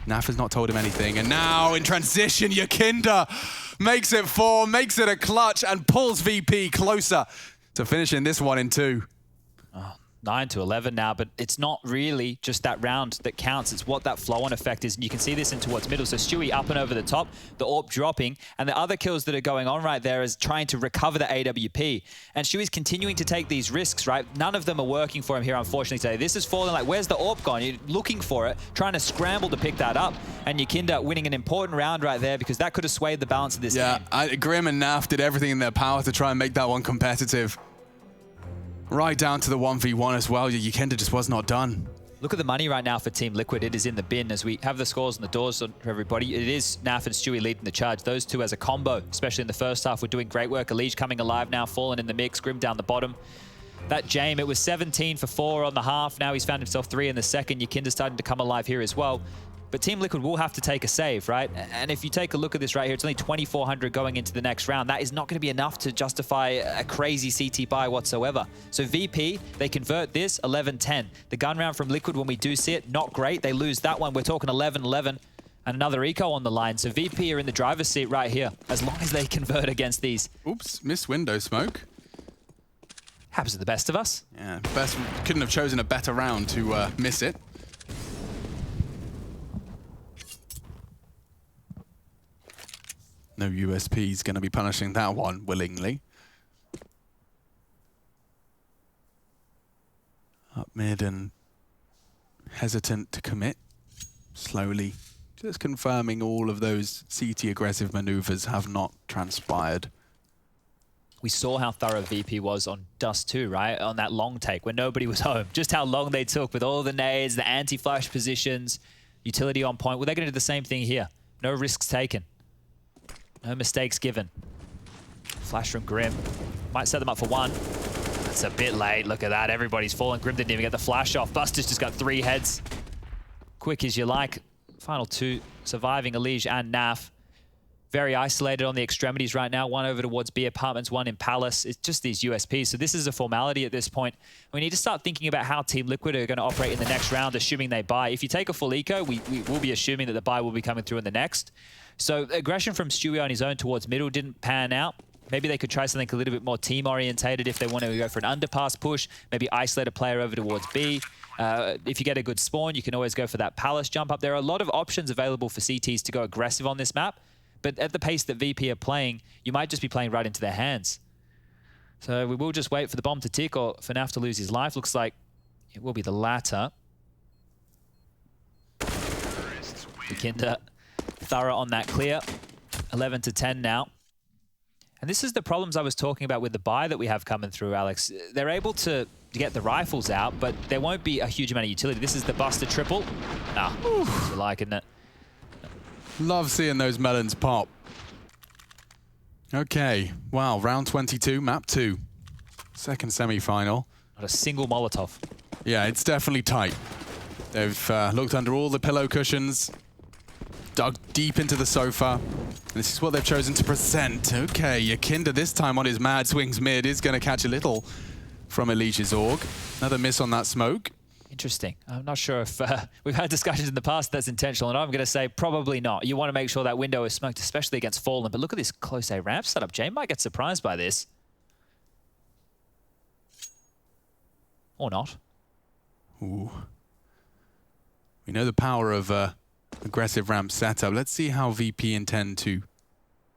Naf has not told him anything. And now in transition, jaCkz makes it 4, makes it a clutch, and pulls VP closer to finishing this one in 2. 9-11 now, but it's not really just that round that counts. It's what that flow-on effect is, and you can see this in towards middle. So Stewie up and over the top, the AWP dropping, and the other kills that are going on right there is trying to recover the AWP. And Stewie's continuing to take these risks, right? None of them are working for him here, unfortunately, today. This is falling like, where's the AWP gone? You're looking for it, trying to scramble to pick that up, and jaCkz winning an important round right there because that could have swayed the balance of this game. Yeah, Grim and Naf did everything in their power to try and make that one competitive. Right down to the 1v1 as well. jaCkz just was not done. Look at the money right now for Team Liquid. It is in the bin as we have the scores and the doors for everybody. It is Naf and Stewie leading the charge. Those two as a combo, especially in the first half, were doing great work. Elige coming alive now, falling in the mix. Grim down the bottom. That James, it was 17 for 4 on the half. Now he's found himself 3 in the second. jaCkz starting to come alive here as well. But Team Liquid will have to take a save, right? And if you take a look at this right here, it's only 2,400 going into the next round. That is not going to be enough to justify a crazy CT buy whatsoever. So VP, they convert this 11-10. The gun round from Liquid, when we do see it, not great. They lose that one. We're talking 11-11 and another eco on the line. So VP are in the driver's seat right here, as long as they convert against these. Oops, missed window smoke. Happens to the best of us. Yeah, best couldn't have chosen a better round to miss it. No USP is going to be punishing that one willingly. Up mid and hesitant to commit. Slowly, just confirming all of those CT aggressive maneuvers have not transpired. We saw how thorough VP was on Dust 2, right? On that long take when nobody was home. Just how long they took with all the nades, the anti-flash positions, utility on point. Well, they're going to do the same thing here. No risks taken. No mistakes given. Flash from Grim. Might set them up for one. That's a bit late. Look at that. Everybody's falling. Grim didn't even get the flash off. Buster's just got 3 heads. Quick as you like. Final 2 surviving Elige and Naf. Very isolated on the extremities right now. One over towards B apartments, one in Palace. It's just these USPs. So this is a formality at this point. We need to start thinking about how Team Liquid are going to operate in the next round, assuming they buy. If you take a full eco, we will be assuming that the buy will be coming through in the next. So aggression from Stewie on his own towards middle didn't pan out. Maybe they could try something a little bit more team-orientated if they want to go for an underpass push, maybe isolate a player over towards B. If you get a good spawn, you can always go for that Palace jump up. There are a lot of options available for CTs to go aggressive on this map, but at the pace that VP are playing, you might just be playing right into their hands. So we will just wait for the bomb to tick or for Naf to lose his life. Looks like it will be the latter. jaCkz thorough on that clear. 11-10 now. And this is the problems I was talking about with the buy that we have coming through, Alex. They're able to get the rifles out, but there won't be a huge amount of utility. This is the Buster triple. Ah, you're liking it. Love seeing those melons pop. Okay, wow, round 22, map 2. Second semi-final. Not a single Molotov. Yeah, it's definitely tight. They've looked under all the pillow cushions, dug deep into the sofa. And this is what they've chosen to present. Okay, jaCkz this time on his mad swings mid is going to catch a little from Elige's Org. Another miss on that smoke. Interesting. I'm not sure if we've had discussions in the past that's intentional, and I'm going to say probably not. You want to make sure that window is smoked, especially against Fallen. But look at this close A ramp setup. James might get surprised by this. Or not. Ooh. We know the power of aggressive ramp setup. Let's see how VP intend to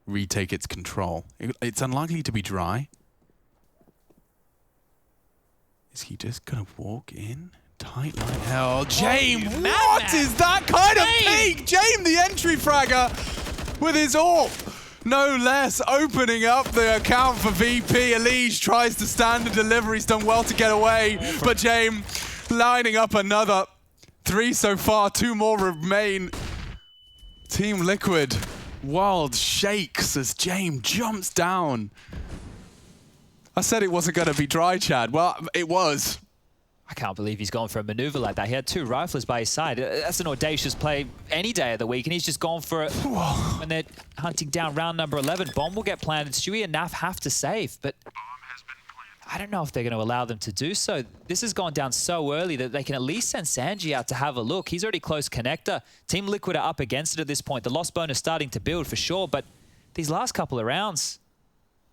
retake its control. It's unlikely to be dry. Is he just gonna walk in? Tight like hell. James, what is that kind of peak? James, the entry fragger with his AWP. No less, opening up the account for VP. Elige tries to stand and deliver. He's done well to get away, but James lining up another 3 so far, 2 more remain. Team Liquid, wild shakes as James jumps down. I said it wasn't going to be dry, Chad. Well, it was. I can't believe he's gone for a maneuver like that. He had 2 riflers by his side. That's an audacious play any day of the week, and he's just gone for it. When they're hunting down round number 11, bomb will get planted. Stewie and Naf have to save, but I don't know if they're going to allow them to do so. This has gone down so early that they can at least send Sanji out to have a look. He's already close connector. Team Liquid are up against it at this point. The loss bonus starting to build for sure, but these last couple of rounds,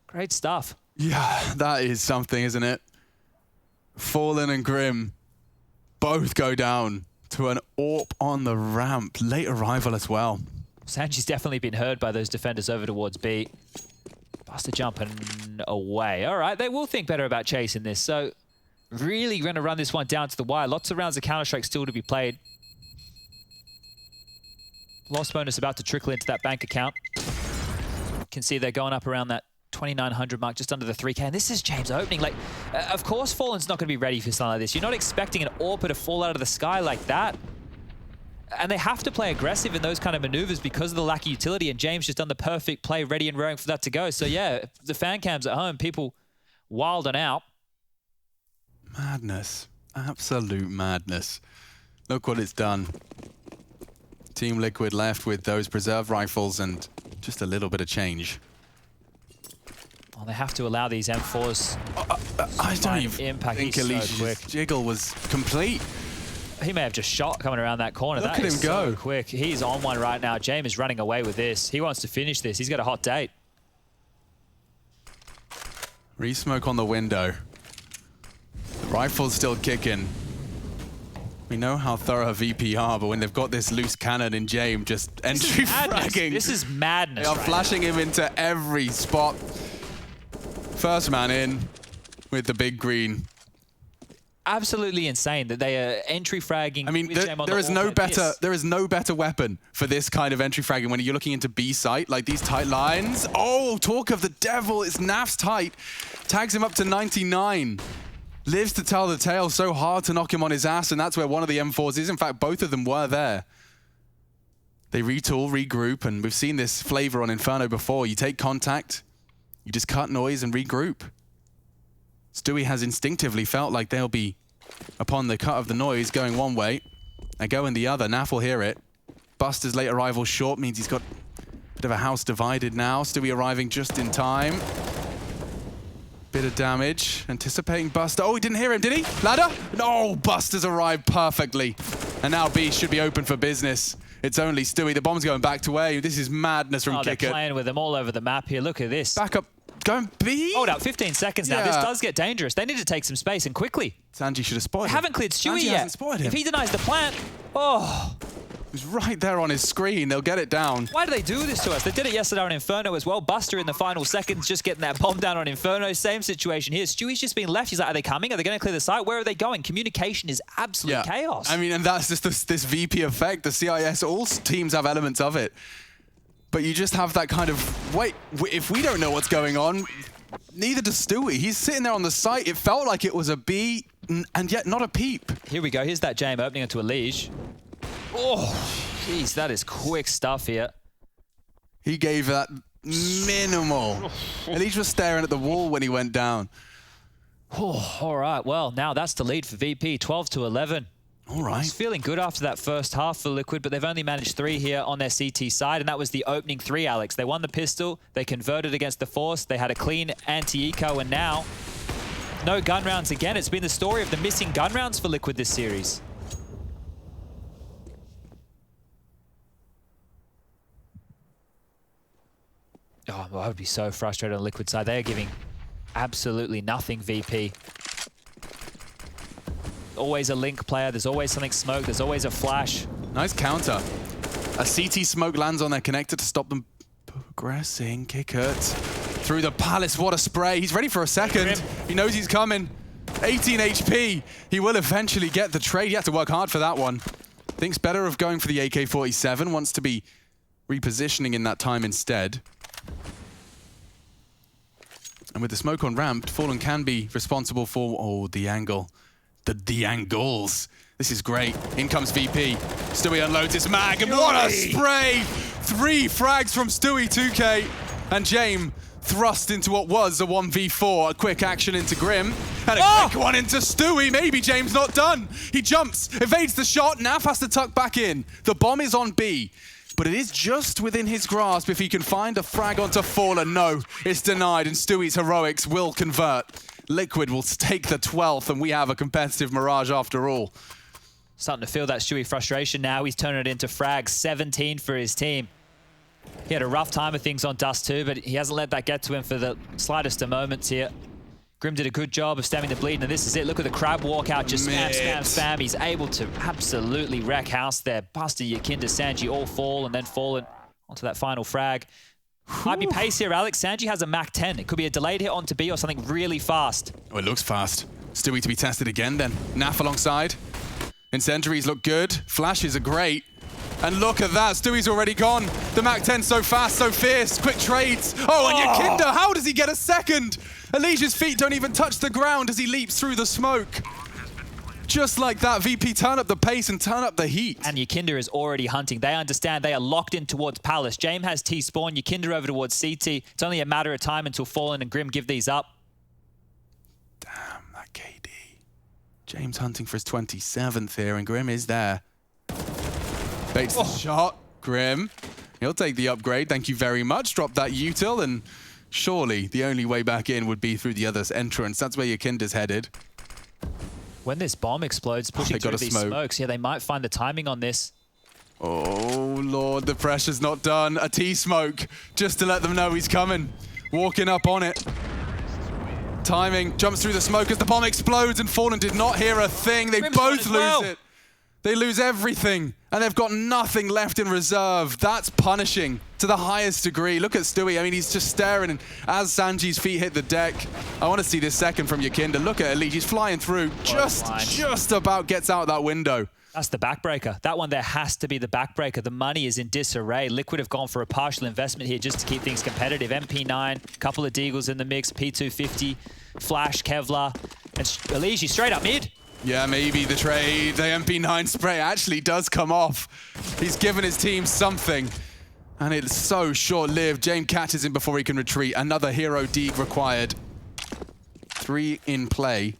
great stuff. Yeah, that is something, isn't it? Fallen and Grim both go down to an AWP on the ramp. Late arrival as well. Sanji's definitely been heard by those defenders over towards B. Buster jumping away. All right, they will think better about chasing this. So really going to run this one down to the wire. Lots of rounds of Counter-Strike still to be played. Loss bonus about to trickle into that bank account. You can see they're going up around that 2,900 mark, just under the 3K. And this is jaCkz opening. Like, of course, Fallen's not going to be ready for something like this. You're not expecting an AWPer to fall out of the sky like that. And they have to play aggressive in those kind of maneuvers because of the lack of utility. And jaCkz just done the perfect play, ready and raring for that to go. So yeah, the fan cams at home, people wilding out. Madness. Absolute madness. Look what it's done. Team Liquid left with those preserve rifles and just a little bit of change. Well, they have to allow these M4s. I don't even think Alicia's jiggle was complete. He may have just shot coming around that corner. Look at him go. So quick. He's on one right now. jaCkz is running away with this. He wants to finish this. He's got a hot date. Re-smoke on the window. The rifle's still kicking. We know how thorough VP are, but when they've got this loose cannon in jaCkz, just entry fragging. This is madness. They are flashing him into every spot. First man in with the big green. Absolutely insane that they are entry fragging. I mean, there is no better weapon for this kind of entry fragging when you're looking into B site, like these tight lines. Oh, talk of the devil, it's Naf's tight. Tags him up to 99. Lives to tell the tale, so hard to knock him on his ass, and that's where one of the M4s is. In fact, both of them were there. They retool, regroup, and we've seen this flavor on Inferno before. You take contact, you just cut noise and regroup. Stewie has instinctively felt like they'll be upon the cut of the noise going one way and going the other. Naf will hear it. Buster's late arrival short means he's got a bit of a house divided now. Stewie arriving just in time. Bit of damage. Anticipating Buster. Oh, he didn't hear him, did he? Ladder? No, Buster's arrived perfectly. And now B should be open for business. It's only Stewie. The bomb's going back to A. This is madness from They're Kicker. playing with them all over the map here. Look at this. Back up. Going B? Hold up, 15 seconds now. This does get dangerous. They need to take some space and quickly. Sanji should have spotted him. Haven't cleared Stewie yet. Hasn't spotted him. If he denies the plant, oh. It was right there on his screen. They'll get it down. Why do they do this to us? They did it yesterday on Inferno as well. Buster in the final seconds just getting that bomb down on Inferno. Same situation here. Stewie's just been left. He's like, are they coming? Are they going to clear the site? Where are they going? Communication is absolute chaos. I mean, and that's just this VP effect. The CIS, all teams have elements of it. But you just have that kind of, wait, if we don't know what's going on, neither does Stewie. He's sitting there on the site. It felt like it was a B, and yet not a peep. Here we go. Here's that jaCkz opening into a Liege. Oh, jeez, that is quick stuff here. He gave that minimal. Liege was staring at the wall when he went down. Oh, all right. Well, now that's the lead for VP, 12-11. All right. It's feeling good after that first half for Liquid, but they've only managed 3 here on their CT side, and that was the opening 3, Alex. They won the pistol, they converted against the Force, they had a clean anti-eco, and now no gun rounds again. It's been the story of the missing gun rounds for Liquid this series. Oh, I would be so frustrated on the Liquid side. They are giving absolutely nothing, VP. Always a link player, there's always something smoked, there's always a flash. Nice counter. A CT smoke lands on their connector to stop them progressing. jaCkz through the palace, what a spray. He's ready for a second. He knows he's coming. 18 HP. He will eventually get the trade. He had to work hard for that one. Thinks better of going for the AK-47, wants to be repositioning in that time instead. And with the smoke on ramp, Fallen can be responsible for, oh, the angle. The angles. This is great. In comes VP. Stewie unloads his mag, and what a spray! 3 frags from Stewie 2K, and jaCkz thrust into what was a 1v4. A quick action into Grim, and a quick one into Stewie. Maybe jaCkz not done. He jumps, evades the shot. Naf has to tuck back in. The bomb is on B, but it is just within his grasp if he can find a frag onto Fallen. No, it's denied, and Stewie's heroics will convert. Liquid will take the 12th, and we have a competitive Mirage after all. Starting to feel that Stewie frustration now. He's turning it into frags, 17 for his team. He had a rough time of things on Dust too, but he hasn't let that get to him for the slightest of moments here. Grim did a good job of stemming the bleed, and this is it. Look at the crab walkout, just spam, spam, spam. He's able to absolutely wreck house there. Buster, jaCkz, Sanji all fall, and then Fallen onto that final frag. Might be pace here, Alex. Sanji has a Mach 10. It could be a delayed hit onto B or something really fast. Oh, it looks fast. Stewie to be tested again then. Naf alongside. Incendiaries look good. Flashes are great. And look at that, Stewie's already gone. The MAC-10 so fast, so fierce, quick trades. Oh, and jaCkz, how does he get a second? Elige's feet don't even touch the ground as he leaps through the smoke. Just like that, VP turn up the pace and turn up the heat. And jaCkz is already hunting. They understand they are locked in towards Palace. James has T spawn, jaCkz over towards CT. It's only a matter of time until Fallen and Grim give these up. Damn, that KD. James hunting for his 27th here, and Grim is there. Baits the shot. Grim, he'll take the upgrade. Thank you very much. Drop that util, and surely the only way back in would be through the other's entrance. That's where jaCkz is headed. When this bomb explodes, pushing through these smokes, yeah, they might find the timing on this. Oh, Lord, the pressure's not done. A T-smoke, just to let them know he's coming. Walking up on it. Timing, jumps through the smoke as the bomb explodes, and Fallen did not hear a thing. They both lose it. They lose everything, and they've got nothing left in reserve. That's punishing to the highest degree. Look at Stewie. I mean, he's just staring, and as Sanji's feet hit the deck, I want to see this second from jaCkz. Look at Elige. He's flying through. Just about gets out that window. That's the backbreaker. That one there has to be the backbreaker. The money is in disarray. Liquid have gone for a partial investment here just to keep things competitive. MP9, couple of Deagles in the mix, P250, Flash, Kevlar, and Elige straight up mid. Yeah, maybe the trade, the MP9 spray actually does come off. He's given his team something, and it's so short-lived. jaCkz catches him before he can retreat. Another hero deeg required. 3 in play.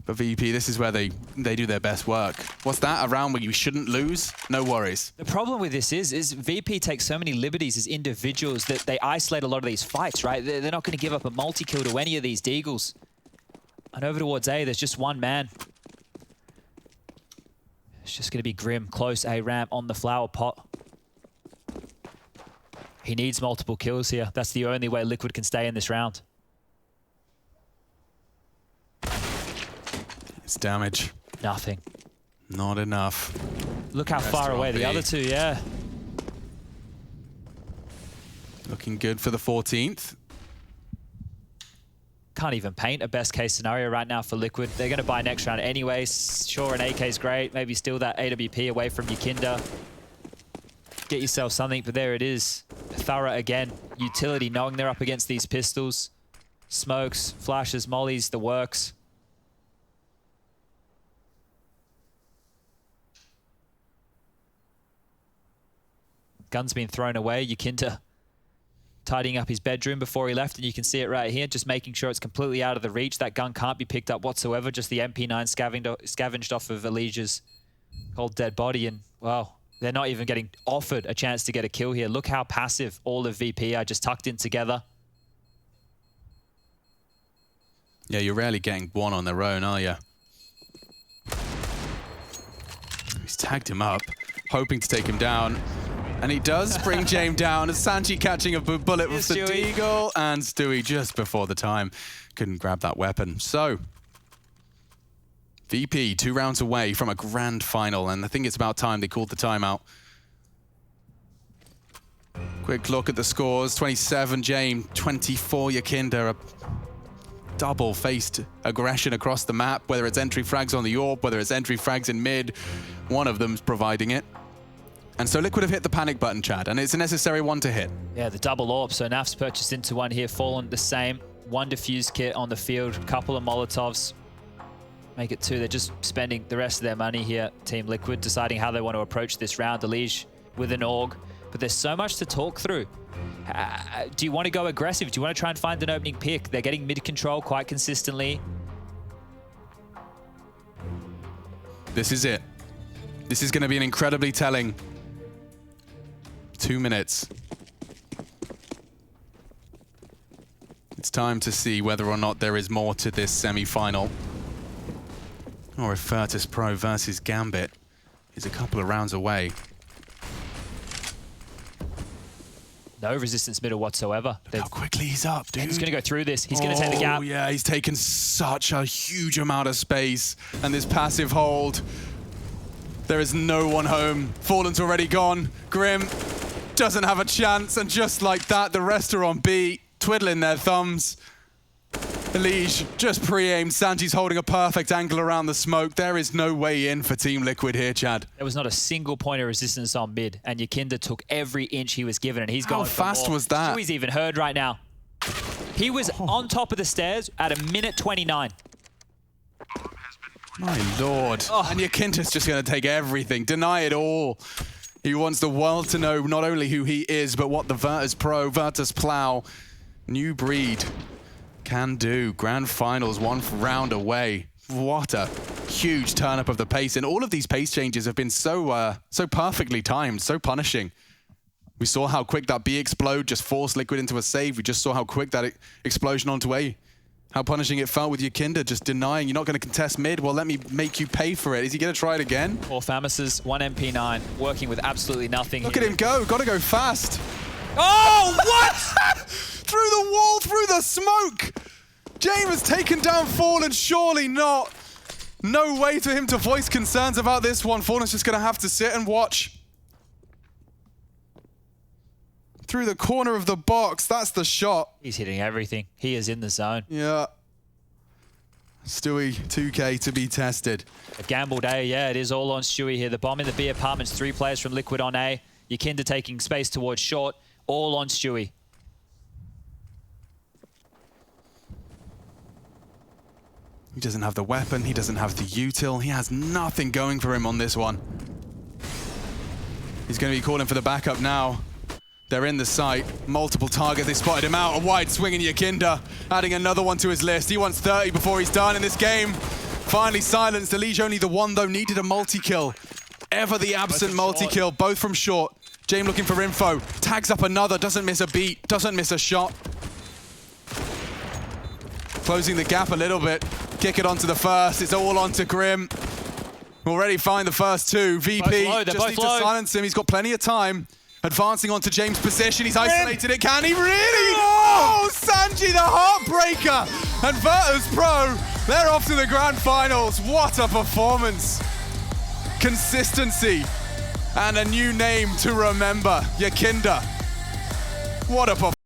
But VP, this is where they do their best work. What's that? A round where you shouldn't lose? No worries. The problem with this is VP takes so many liberties as individuals that they isolate a lot of these fights, right? They're not going to give up a multi-kill to any of these Deagles. And over towards A, there's just one man. It's just going to be Grim, close A ramp on the flower pot. He needs multiple kills here. That's the only way Liquid can stay in this round. It's damage. Nothing. Not enough. Look how far away the other two, yeah. Looking good for the 14th. Can't even paint a best case scenario right now for Liquid. They're going to buy next round anyway. Sure, an AK is great. Maybe steal that AWP away from jaCkz. Get yourself something, but there it is. Thorough again. Utility, knowing they're up against these pistols. Smokes, flashes, mollies, the works. Gun's been thrown away. jaCkz tidying up his bedroom before he left, and you can see it right here, just making sure it's completely out of the reach. That gun can't be picked up whatsoever, just the MP9 scavenged off of Elige's cold dead body, and wow, they're not even getting offered a chance to get a kill here. Look how passive all of VP are, just tucked in together. Yeah, you're rarely getting one on their own, are you? He's tagged him up, hoping to take him down. And he does bring jaCkz down as Sanji catching a bullet with the Deagle, and Stewie just before the time couldn't grab that weapon. So, VP 2 rounds away from a grand final, and I think it's about time they called the timeout. Quick look at the scores, 27 jaCkz, 24 jaCkz. A double-faced aggression across the map, whether it's entry frags on the AWP, whether it's entry frags in mid, one of them's providing it. And so Liquid have hit the panic button, Chad, and it's a necessary one to hit. Yeah, the double AWP. So Naf's purchased into one here, Fallen the same. One defuse kit on the field, couple of Molotovs. Make it 2. They're just spending the rest of their money here, Team Liquid, deciding how they want to approach this round. Elige with an AUG. But there's so much to talk through. Do you want to go aggressive? Do you want to try and find an opening pick? They're getting mid-control quite consistently. This is it. This is going to be an incredibly telling 2 minutes. It's time to see whether or not there is more to this semi-final. Or if Virtus.pro versus Gambit is a couple of rounds away. No resistance middle whatsoever. Look how quickly he's up, dude. He's going to go through this. He's going to take the gap. Oh, yeah, he's taken such a huge amount of space. And this passive hold. There is no one home. Fallen's already gone. Grim doesn't have a chance. And just like that, the rest are on B, twiddling their thumbs. Elige just pre-aimed. Sanji's holding a perfect angle around the smoke. There is no way in for Team Liquid here, Chad. There was not a single point of resistance on mid, and jaCkz took every inch he was given, and he's going for more. How fast was that? Stewie's even heard right now. He was on top of the stairs at a minute 29. My lord. Oh. And jaCkz is just going to take everything, deny it all. He wants the world to know not only who he is, but what the Virtus.pro, Virtus.plow, new breed can do. Grand finals, one round away. What a huge turn up of the pace. And all of these pace changes have been so perfectly timed, so punishing. We saw how quick that B explode just forced Liquid into a save. We just saw how quick that explosion onto A. How punishing it felt with jaCkz just denying you're not going to contest mid. Well, let me make you pay for it. Is he going to try it again? Or Famis's 1 MP9 working with absolutely nothing. Look at him go. Got to go fast. Oh, what? Through the wall, through the smoke. James has taken down Fallen, surely not. No way for him to voice concerns about this one. Fallen's just going to have to sit and watch. Through the corner of the box, that's the shot. He's hitting everything. He is in the zone. Yeah. Stewie, 2K to be tested. A gambled A, yeah, it is all on Stewie here. The bomb in the B apartments, 3 players from Liquid on A. jaCkz taking space towards short, all on Stewie. He doesn't have the weapon, he doesn't have the util, he has nothing going for him on this one. He's going to be calling for the backup now. They're in the site, multiple targets, they spotted him out, a wide swing in jaCkz, adding another one to his list. He wants 30 before he's done in this game. Finally silenced, Elige only the one though, needed a multi-kill. Ever the absent multi-kill, both from short. James looking for info, tags up another, doesn't miss a beat, doesn't miss a shot. Closing the gap a little bit, kick it onto the first, it's all onto Grim. Already find the first 2, VP just needs to silence him, he's got plenty of time. Advancing onto James' position, he's isolated it, can he really? Oh, Sanji the heartbreaker! And Virtus.pro, they're off to the grand finals. What a performance. Consistency and a new name to remember, jaCkz. What a performance.